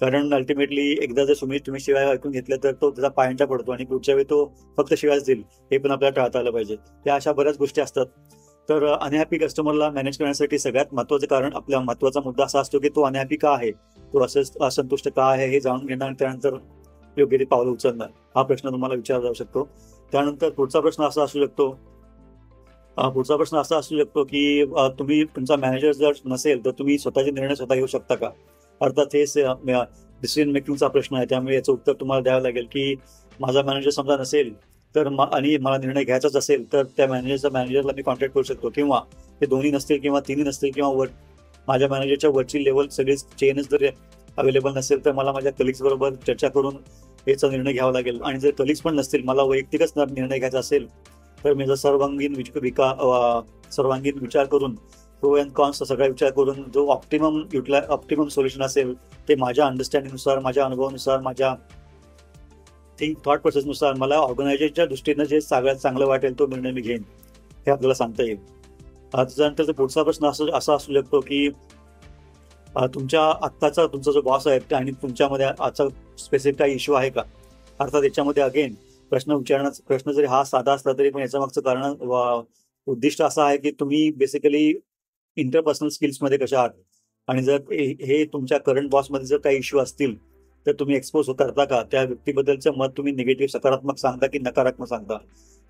कारण अल्टिमेटली एकदा जर तुम्ही शिवाय ऐकून घेतल्या तर तो त्याचा पायंटा पडतो आणि पुढच्या वेळी तो फक्त शिवायच देईल, हे पण आपल्याला टाळता आलं पाहिजे. त्या अशा बऱ्याच गोष्टी असतात. तर अनहॅपी कस्टमरला मॅनेज करण्यासाठी सगळ्यात महत्वाचं कारण, आपला महत्वाचा मुद्दा असा असतो की तो अनहॅपी का आहे, तो असंतुष्ट का आहे हे जाणून घेणार आणि त्यानंतर योग्य ते पावलं उचलणार. हा प्रश्न तुम्हाला विचारला जाऊ शकतो. त्यानंतर पुढचा प्रश्न असा असू शकतो की तुमचा मॅनेजर जर नसेल तर तुम्ही स्वतःचे निर्णय स्वतः घेऊ शकता का. अर्थात हे डिसिजन मेकिंगचा प्रश्न आहे, त्यामुळे याचं उत्तर तुम्हाला द्यावं लागेल की माझा मॅनेजर समजा नसेल तर आणि मला निर्णय घ्यायचाच असेल तर त्या मॅनेजरला मी कॉन्टॅक्ट करू शकतो, किंवा ते दोन्ही नसतील किंवा तिन्ही नसतील किंवा माझ्या मॅनेजरच्या वरची लेवल सगळी चेनच जर अवेलेबल नसेल तर मला माझ्या कलिग्स बरोबर चर्चा करून याचा निर्णय घ्यावा लागेल. आणि जर कलिग्स पण नसतील, मला वैयक्तिकच निर्णय घ्यायचा असेल तर मी जर सर्वांगीण विचार करून, प्रो अँड कॉन्सचा सगळा विचार करून जो ऑप्टिमम सोल्युशन असेल ते माझ्या अंडरस्टँडिंगनुसार, माझ्या अनुभवानुसार, माझ्या थॉट प्रोसेसनुसार मला ऑर्गनायझेशनच्या दृष्टीनं जे सगळ्यात चांगलं वाटेल तो निर्णय मी घेईन, हे आपल्याला सांगता येईल. त्याच्यानंतर पुढचा प्रश्न असा असू शकतो की तुमचा जो बॉस आहे आणि तुमच्यामध्ये आजचा स्पेसिफिक काही इश्यू आहे का. अर्थात याच्यामध्ये अगेन प्रश्न जरी हा साधा असला तरी पण याच्या मागचं कारण उद्दिष्ट असं आहे की तुम्ही बेसिकली इंटरपर्सनल स्किल्समध्ये कशा आहात, आणि जर हे तुमच्या करंट बॉसमध्ये जर काही इश्यू असतील तर तुम्ही एक्सपोज करता का, त्या व्यक्तीबद्दलचं मत तुम्ही निगेटिव्ह सकारात्मक सांगता की नकारात्मक सांगता,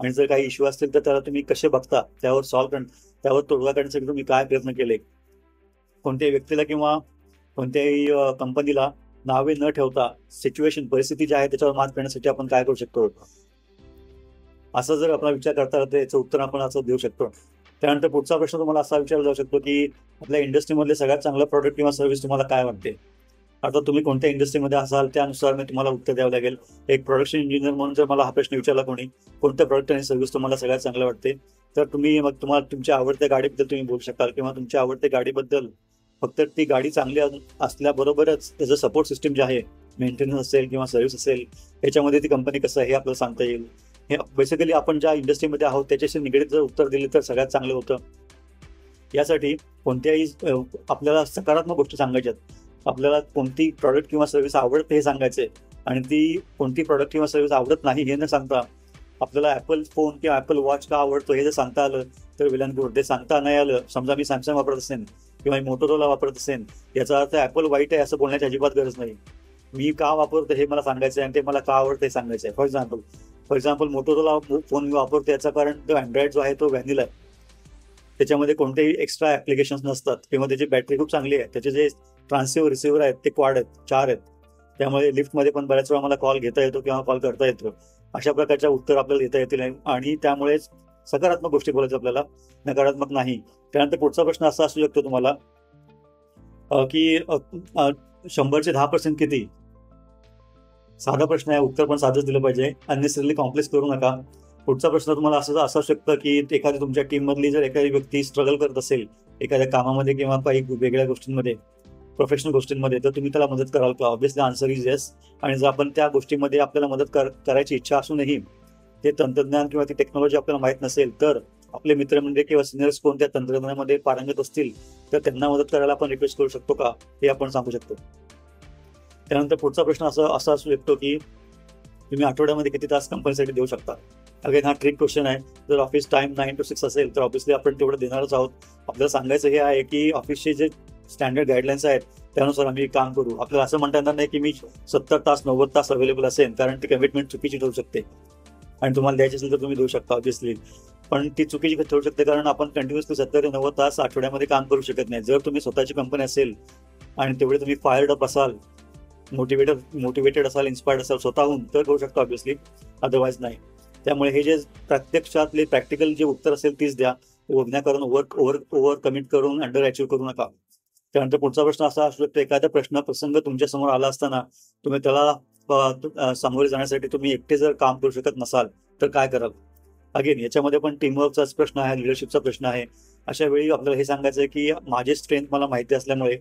आणि जर काही इश्यू असतील तर त्याला तुम्ही कसे बघता, त्यावर तोडगा काढण्यासाठी तुम्ही काय प्रयत्न केले. कोणत्याही व्यक्तीला किंवा कोणत्याही कंपनीला नावे न ठेवता सिच्युएशन, परिस्थिती जी आहे त्याच्यावर मात करण्यासाठी आपण काय करू शकतो, असं जर आपला विचार करता तर याचं उत्तर आपण असं देऊ शकतो. त्यानंतर पुढचा प्रश्न तुम्हाला असा विचारला जाऊ शकतो की आपल्या इंडस्ट्रीमधले सगळ्यात चांगलं प्रोडक्ट किंवा सर्व्हिस तुम्हाला काय वाटते. आता तुम्ही कोणत्या इंडस्ट्रीमध्ये असाल त्यानुसार मी तुम्हाला उत्तर द्यावं लागेल. एक प्रोडक्शन इंजिनियर म्हणून जर मला हा प्रश्न विचारला कोणी, कोणतं प्रोडक्ट आणि सर्व्हिस तुम्हाला सगळ्यात चांगलं वाटते, तर तुम्ही मग तुम्हाला तुमच्या आवडत्या गाडीबद्दल तुम्ही बोलू शकाल, किंवा तुमच्या आवडत्या गाडीबद्दल फक्त ती गाडी चांगली असल्याबरोबरच त्याचं सपोर्ट सिस्टीम जे आहे, मेंटेनन्स असेल किंवा सर्व्हिस असेल, याच्यामध्ये ती कंपनी कसं आहे हे आपल्याला सांगता येईल. हे बेसिकली आपण ज्या इंडस्ट्रीमध्ये आहोत त्याच्याशी निगडीत जर उत्तर दिले तर सगळ्यात चांगलं होतं. यासाठी कोणत्याही आपल्याला सकारात्मक गोष्टी सांगायच्या आहेत. आपल्याला कोणती प्रॉडक्ट किंवा सर्व्हिस आवडते हे सांगायचे, आणि ती कोणती प्रॉडक्ट किंवा सर्व्हिस आवडत नाही हे न सांगता आपल्याला ॲपल फोन किंवा ॲपल वॉच का आवडतो हे जर सांगता आलं तर विलन गुड. ते सांगता नाही आलं, समजा मी सॅमसंग वापरत असेल किंवा मी मोटोरोला वापरत असेल, याचा अर्थ ॲपल वाईट आहे असं बोलण्याची अजिबात गरज नाही. मी का वापरतो हे मला सांगायचं आहे आणि ते मला का आवडतं हे सांगायचं आहे. फॉर एक्झाम्पल मोटोरोला फोन मी वापरतो याचं कारण तो अँड्रॉइड जो आहे तो व्हॅनिला आहे, त्याच्यामध्ये कोणतेही एक्स्ट्रा ॲप्लिकेशन्स नसतात, किंवा त्याची बॅटरी खूप चांगली आहे, त्याचे जे ट्रान्सिव्हर रिसिव्हर आहेत ते क्वाड आहेत, 4 आहेत, त्यामुळे लिफ्टमध्ये पण बऱ्याच वेळा मला कॉल घेता येतो किंवा कॉल करता येतो. अशा प्रकारच्या उत्तर आपल्याला देता येतील, आणि त्यामुळेच सकारात्मक गोष्टी बोलायचं आपल्याला, नकारात्मक नाही. त्यानंतर पुढचा प्रश्न असा असू शकतो तुम्हाला की 100चे 10% किती. साधा प्रश्न आहे, उत्तर पण साधंच दिलं पाहिजे, अननेसेसरली कॉम्प्लेक्स करू नका. पुढचा प्रश्न तुम्हाला असं असू शकतं की एखादी तुमच्या टीममधली जर एखादी व्यक्ती स्ट्रगल करत असेल एखाद्या कामामध्ये किंवा काही वेगळ्या गोष्टींमध्ये, प्रोफेशनल गोष्टींमध्ये, तर तुम्ही त्याला मदत कराल का. Obviously answer is yes. आणि जर आपण त्या गोष्टीमध्ये आपल्याला मदत करायची इच्छा असूनही ते तंत्रज्ञान किंवा ती टेक्नॉलॉजी आपल्याला माहीत नसेल, तर आपले मित्रमंडळी किंवा सिनियर्स कोण त्या तंत्रज्ञानामध्ये पारंगत असतील तर त्यांना मदत करायला आपण रिक्वेस्ट करू शकतो का, हे आपण सांगू शकतो. त्यानंतर पुढचा प्रश्न असा असू शकतो की तुम्ही आठवड्यामध्ये किती तास कंपनीसाठी देऊ शकता. अगेन हा ट्रिक क्वेश्चन आहे. जर ऑफिस टाइम 9 to 6 असेल तर ऑब्व्हियसली आपण तेवढं देणारच आहोत. आपल्याला सांगायचं हे आहे की ऑफिसचे जे स्टँडर्ड गाईडलाईन्स आहेत त्यानुसार आम्ही काम करू. आपल्याला असं म्हणता येणार नाही की मी 70 तास 90 तास अवेलेबल असेल, कारण ती कमिटमेंट चुकीची ठरू शकते आणि तुम्हाला द्यायची असेल तर तुम्ही देऊ शकता ऑब्व्हियसली, पण ती चुकीची ठरू शकते कारण आपण कंटिन्युअसली 70 ते 90 तास आठवड्यामध्ये काम करू शकत नाही. जर तुम्ही स्वतःची कंपनी असेल आणि तेवढे तुम्ही फायर्ड अप असाल, मोटिवेटेड असाल, इन्स्पायर्ड असाल स्वतःहून, तर करू शकता ऑब्व्हियसली, अदरवाईज नाही. त्यामुळे हे जे प्रत्यक्षातले प्रॅक्टिकल जे उत्तर असेल तीच द्या. विनाकारण ओव्हर कमिट करून अंडर अचीव्ह करू नका. त्यानंतर पुढचा प्रश्न असा असू शकतो, एखादा प्रसंग तुमच्या समोर आला असताना तुम्ही त्याला सामोरे जाण्यासाठी तुम्ही एकटे जर काम करू शकत नसाल तर काय कराल. अगेन याच्यामध्ये पण टीमवर्कचाच प्रश्न आहे, लिडरशिपचा प्रश्न आहे. अशा वेळी आपल्याला हे सांगायचं आहे की माझे स्ट्रेंथ मला माहिती असल्यामुळे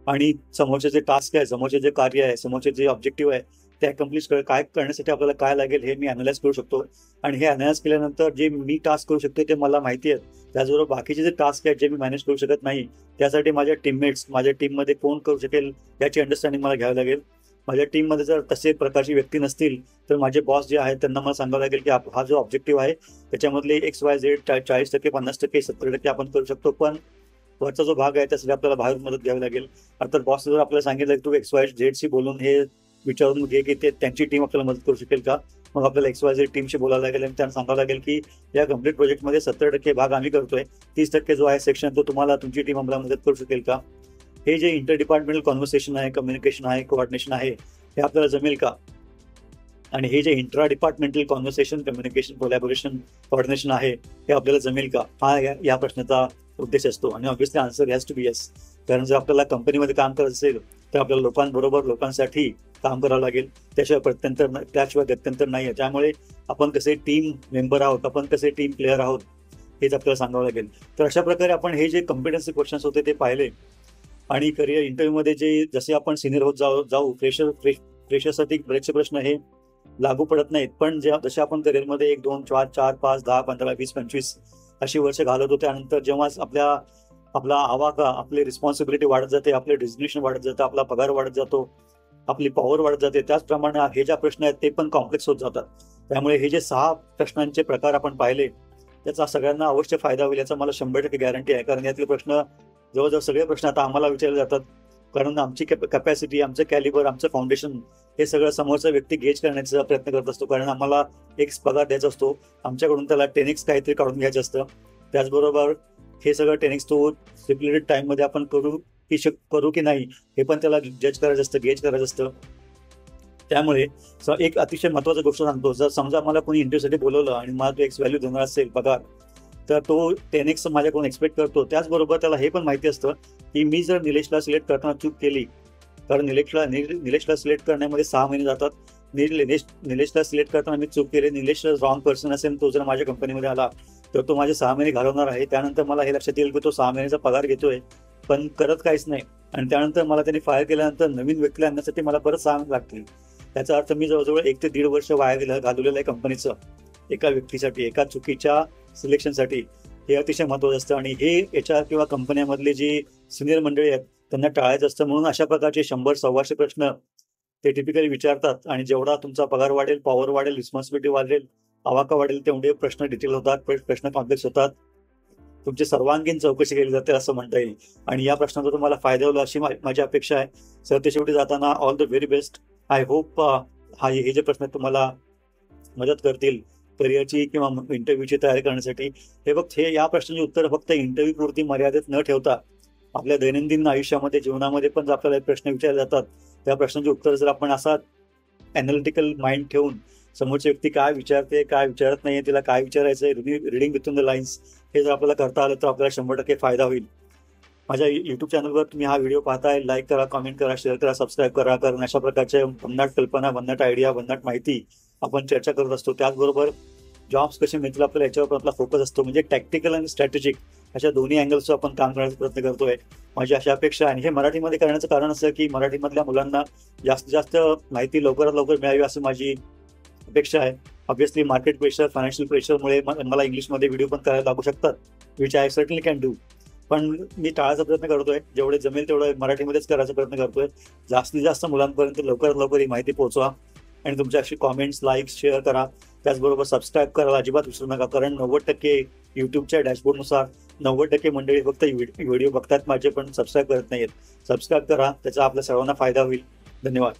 आणि समोरचे जे टास्क आहे, समोरचे जे कार्य आहे, समोरचे जे ऑब्जेक्टिव्ह आहे ते अकम्प्लिश काय करण्यासाठी आपल्याला काय लागेल हे मी अनालाइज करू शकतो. आणि हे अनालाइज केल्यानंतर जे मी टास्क करू शकतो ते मला माहिती आहे. त्याचबरोबर बाकीचे जे टास्क आहेत जे मी मॅनेज करू शकत नाही, त्यासाठी माझ्या टीममेट्स, माझ्या टीममध्ये कोण करू शकेल याची अंडरस्टँडिंग मला घ्यावी लागेल. माझ्या टीममध्ये जर तसे प्रकारची व्यक्ती नसतील तर माझे बॉस जे आहेत त्यांना मला सांगावं लागेल की हा जो ऑब्जेक्टिव्ह आहे त्याच्यामधले XYZ 40%, 50%, 70% आपण करू शकतो, पण वरचा जो भाग आहे त्यासाठी आपल्याला बाहेर मदत घ्यावी लागेल. अर्थात बॉस जर आपल्याला सांगितलं की तू XYZ बोलून हे विचारून घे की ते त्यांची टीम आपल्याला मदत करू शकेल का, मग आपल्याला XYZ टीमशी बोलायला लागेल आणि त्यांना सांगावं लागेल की या कम्प्लीट प्रोजेक्टमध्ये 70% भाग आम्ही करतोय, 30% जो आहे सेक्शन तो तुम्हाला तुमची टीम आम्हाला मदत करू शकेल का. हे जे इंटर डिपार्टमेंटल कॉन्व्हर्सेशन आहे, कम्युनिकेशन आहे, कोऑर्डिनेशन आहे, हे आपल्याला जमेल का. आणि हे जे intra departmental conversation, communication, collaboration, coordination आहे हे आपल्याला जमेल का, हा या प्रश्नाचा उद्देश असतो. आणि obviously answer has to be yes. कारण जर आपल्याला कंपनीमध्ये काम करायचं असेल तर आपल्याला लोकांबरोबर, लोकांसाठी काम करावं लागेल, त्याशिवाय गत्यंतर नाही आहे. त्यामुळे आपण कसे टीम मेंबर आहोत, आपण कसे टीम प्लेअर आहोत हेच आपल्याला सांगावं लागेल. तर अशा प्रकारे आपण हे जे कॉम्पिटन्सी क्वेश्चन्स होते ते पाहिले. आणि करिअर इंटरव्ह्यूमध्ये जसे आपण सिनियर होत जाऊ फ्रेशरसाठी बरेचसे प्रश्न हे लागू पडत नाहीत, पण जसे आपण करिअरमध्ये 1, 2, 4, 5, 10, 15, 20, 25 अशी वर्ष घालवतो, त्यानंतर जेव्हा आपला आवाका, आपली रिस्पॉन्सिबिलिटी वाढत जाते, आपले डिझिग्नेशन वाढत जातं, आपला पगार वाढत जातो, आपली पॉवर वाढत जाते, त्याचप्रमाणे हे ज्या प्रश्न आहेत ते पण कॉम्प्लेक्स होत जातात. त्यामुळे हे जे 6 प्रश्नांचे प्रकार आपण पाहिले त्याचा सगळ्यांना अवश्य फायदा होईल याचा मला 100% गॅरंटी आहे. कारण यातले प्रश्न जवळजवळ सगळे प्रश्न आता आम्हाला विचारले जातात, कारण आमची कॅपॅसिटी, आमचं कॅलिबर, आमचं फाउंडेशन हे सगळं समोरचा व्यक्ती गेज करण्याचा प्रयत्न करत असतो. कारण आम्हाला एक पगार द्यायचा असतो, आमच्याकडून त्याला 10x काहीतरी काढून घ्यायचं असतं. त्याचबरोबर हे सगळं 10x तो स्टिप्युलेटेड टाईममध्ये आपण करू की नाही हे पण त्याला जज करायचं असतं, गेज करायचं असतं. त्यामुळे एक अतिशय महत्त्वाची गोष्ट सांगतो, जर समजा मला कोणी इंटरव्ह्यूसाठी बोलवलं आणि मला तो एक्स व्हॅल्यू देणार असेल पगार, तर तो 10x माझ्याकडून एक्सपेक्ट करतो. त्याचबरोबर त्याला हे पण माहिती असतं की मी जर निलेशला सिलेक्ट करताना चूक केली, कारण निलेशला सिलेक्ट करण्यामध्ये 6 महिने जातात. निलेशला सिलेक्ट करताना मी चूक केली, निलेश रॉंग पर्सन असेल, तो जर माझ्या कंपनीमध्ये आला तर तो माझे 6 महिने घालवणार आहे. त्यानंतर मला हे लक्षात येईल की तो 6 महिन्याचा पगार घेतोय पण करत काहीच नाही, आणि त्यानंतर मला त्यांनी फायर केल्यानंतर नवीन व्यक्तीला आणण्यासाठी मला परत 6 महिने लागतील. त्याचा अर्थ मी जवळजवळ 1 ते 1.5 वर्ष वाया घालवलेलं आहे कंपनीचं एका व्यक्तीसाठी, एका चुकीच्या सिलेक्शनसाठी. हे अतिशय महत्त्वाचं असतं, आणि हे HR किंवा कंपन्यामधले जी सिनियर मंडळी आहेत त्यांना टाळायचं असतं. म्हणून अशा प्रकारचे 100-125 प्रश्न ते टिपिकली विचारतात, आणि जेवढा तुमचा पगार वाढेल, पॉवर वाढेल, रिस्पॉन्सिबिलिटी वाढेल, आवाका वाढेल, तेवढे प्रश्न डिटेल होतात, प्रश्न कॉम्प्लेक्स होतात. तुमची सर्वांगीण चौकशी केली जाते असं म्हणता येईल, आणि या प्रश्नाचा तुम्हाला फायदा होईल अशी माझी अपेक्षा आहे. सर, ते शेवटी जाताना all the very best. I hope हे जे प्रश्न तुम्हाला मदत करतील करिअरची किंवा इंटरव्ह्यूची तयारी करण्यासाठी. हे या प्रश्नाची उत्तर फक्त इंटरव्ह्यू पुरती मर्यादित न ठेवता आपल्या दैनंदिन आयुष्यामध्ये, जीवनामध्ये पण आपल्याला प्रश्न विचारले जातात. त्या प्रश्नांची उत्तर जर आपण असा ॲनालिटिकल माइंड ठेवून, समोरची व्यक्ती काय विचारते, काय विचारत नाहीये, तिला काय विचारायचं आहे, रिडिंग बिटवीन द लाईन्स, हे जर आपल्याला करता आलं तर आपल्याला 100% फायदा होईल. माझ्या YouTube चॅनलवर तुम्ही हा व्हिडिओ पाहताय, लाईक करा, कमेंट करा, शेअर करा, सबस्क्राईब करा. कारण अशा प्रकारच्या भन्नाट कल्पना, भन्नाट आयडिया, भन्नाट माहिती आपण चर्चा करत असतो. त्याचबरोबर जॉब्स कसे मिळतील आपल्याला याच्यावर आपला फोकस असतो. म्हणजे टॅक्टिकल आणि स्ट्रॅटेजिक अशा दोन्ही अँगल्सवर आपण काम करण्याचा प्रयत्न करतोय. माझी अशा अपेक्षा, आणि हे मराठीमध्ये करण्याचं कारण असं की मराठीमधल्या मुलांना जास्तीत जास्त माहिती लवकरात लवकर मिळावी असं माझी अपेक्षा आहे. ऑब्व्हियसली मार्केट प्रेशर, फायनान्शियल प्रेशरमुळे मला इंग्लिशमध्ये व्हिडिओ पण करायला लागू शकतात, which I certainly can do. पण मी टाळायचा प्रयत्न करतोय, जेवढे जमेल तेवढं मराठीमध्येच करायचा प्रयत्न करतोय. जास्तीत जास्त मुलांपर्यंत लवकरात लवकर ही माहिती पोहोचवा, आणि तुमच्या अशी कॉमेंट्स, लाईक्स, शेअर करा. त्याचबरोबर सबस्क्राईब करायला अजिबात विसरू नका, कारण 90% यूट्यूबच्या डॅशबोर्डनुसार 90% मंडळी फक्त व्हिडिओ बघतात माझे, पण सबस्क्राईब करत नाहीत. सबस्क्राईब करा, त्याचा आपल्या सर्वांना फायदा होईल. धन्यवाद.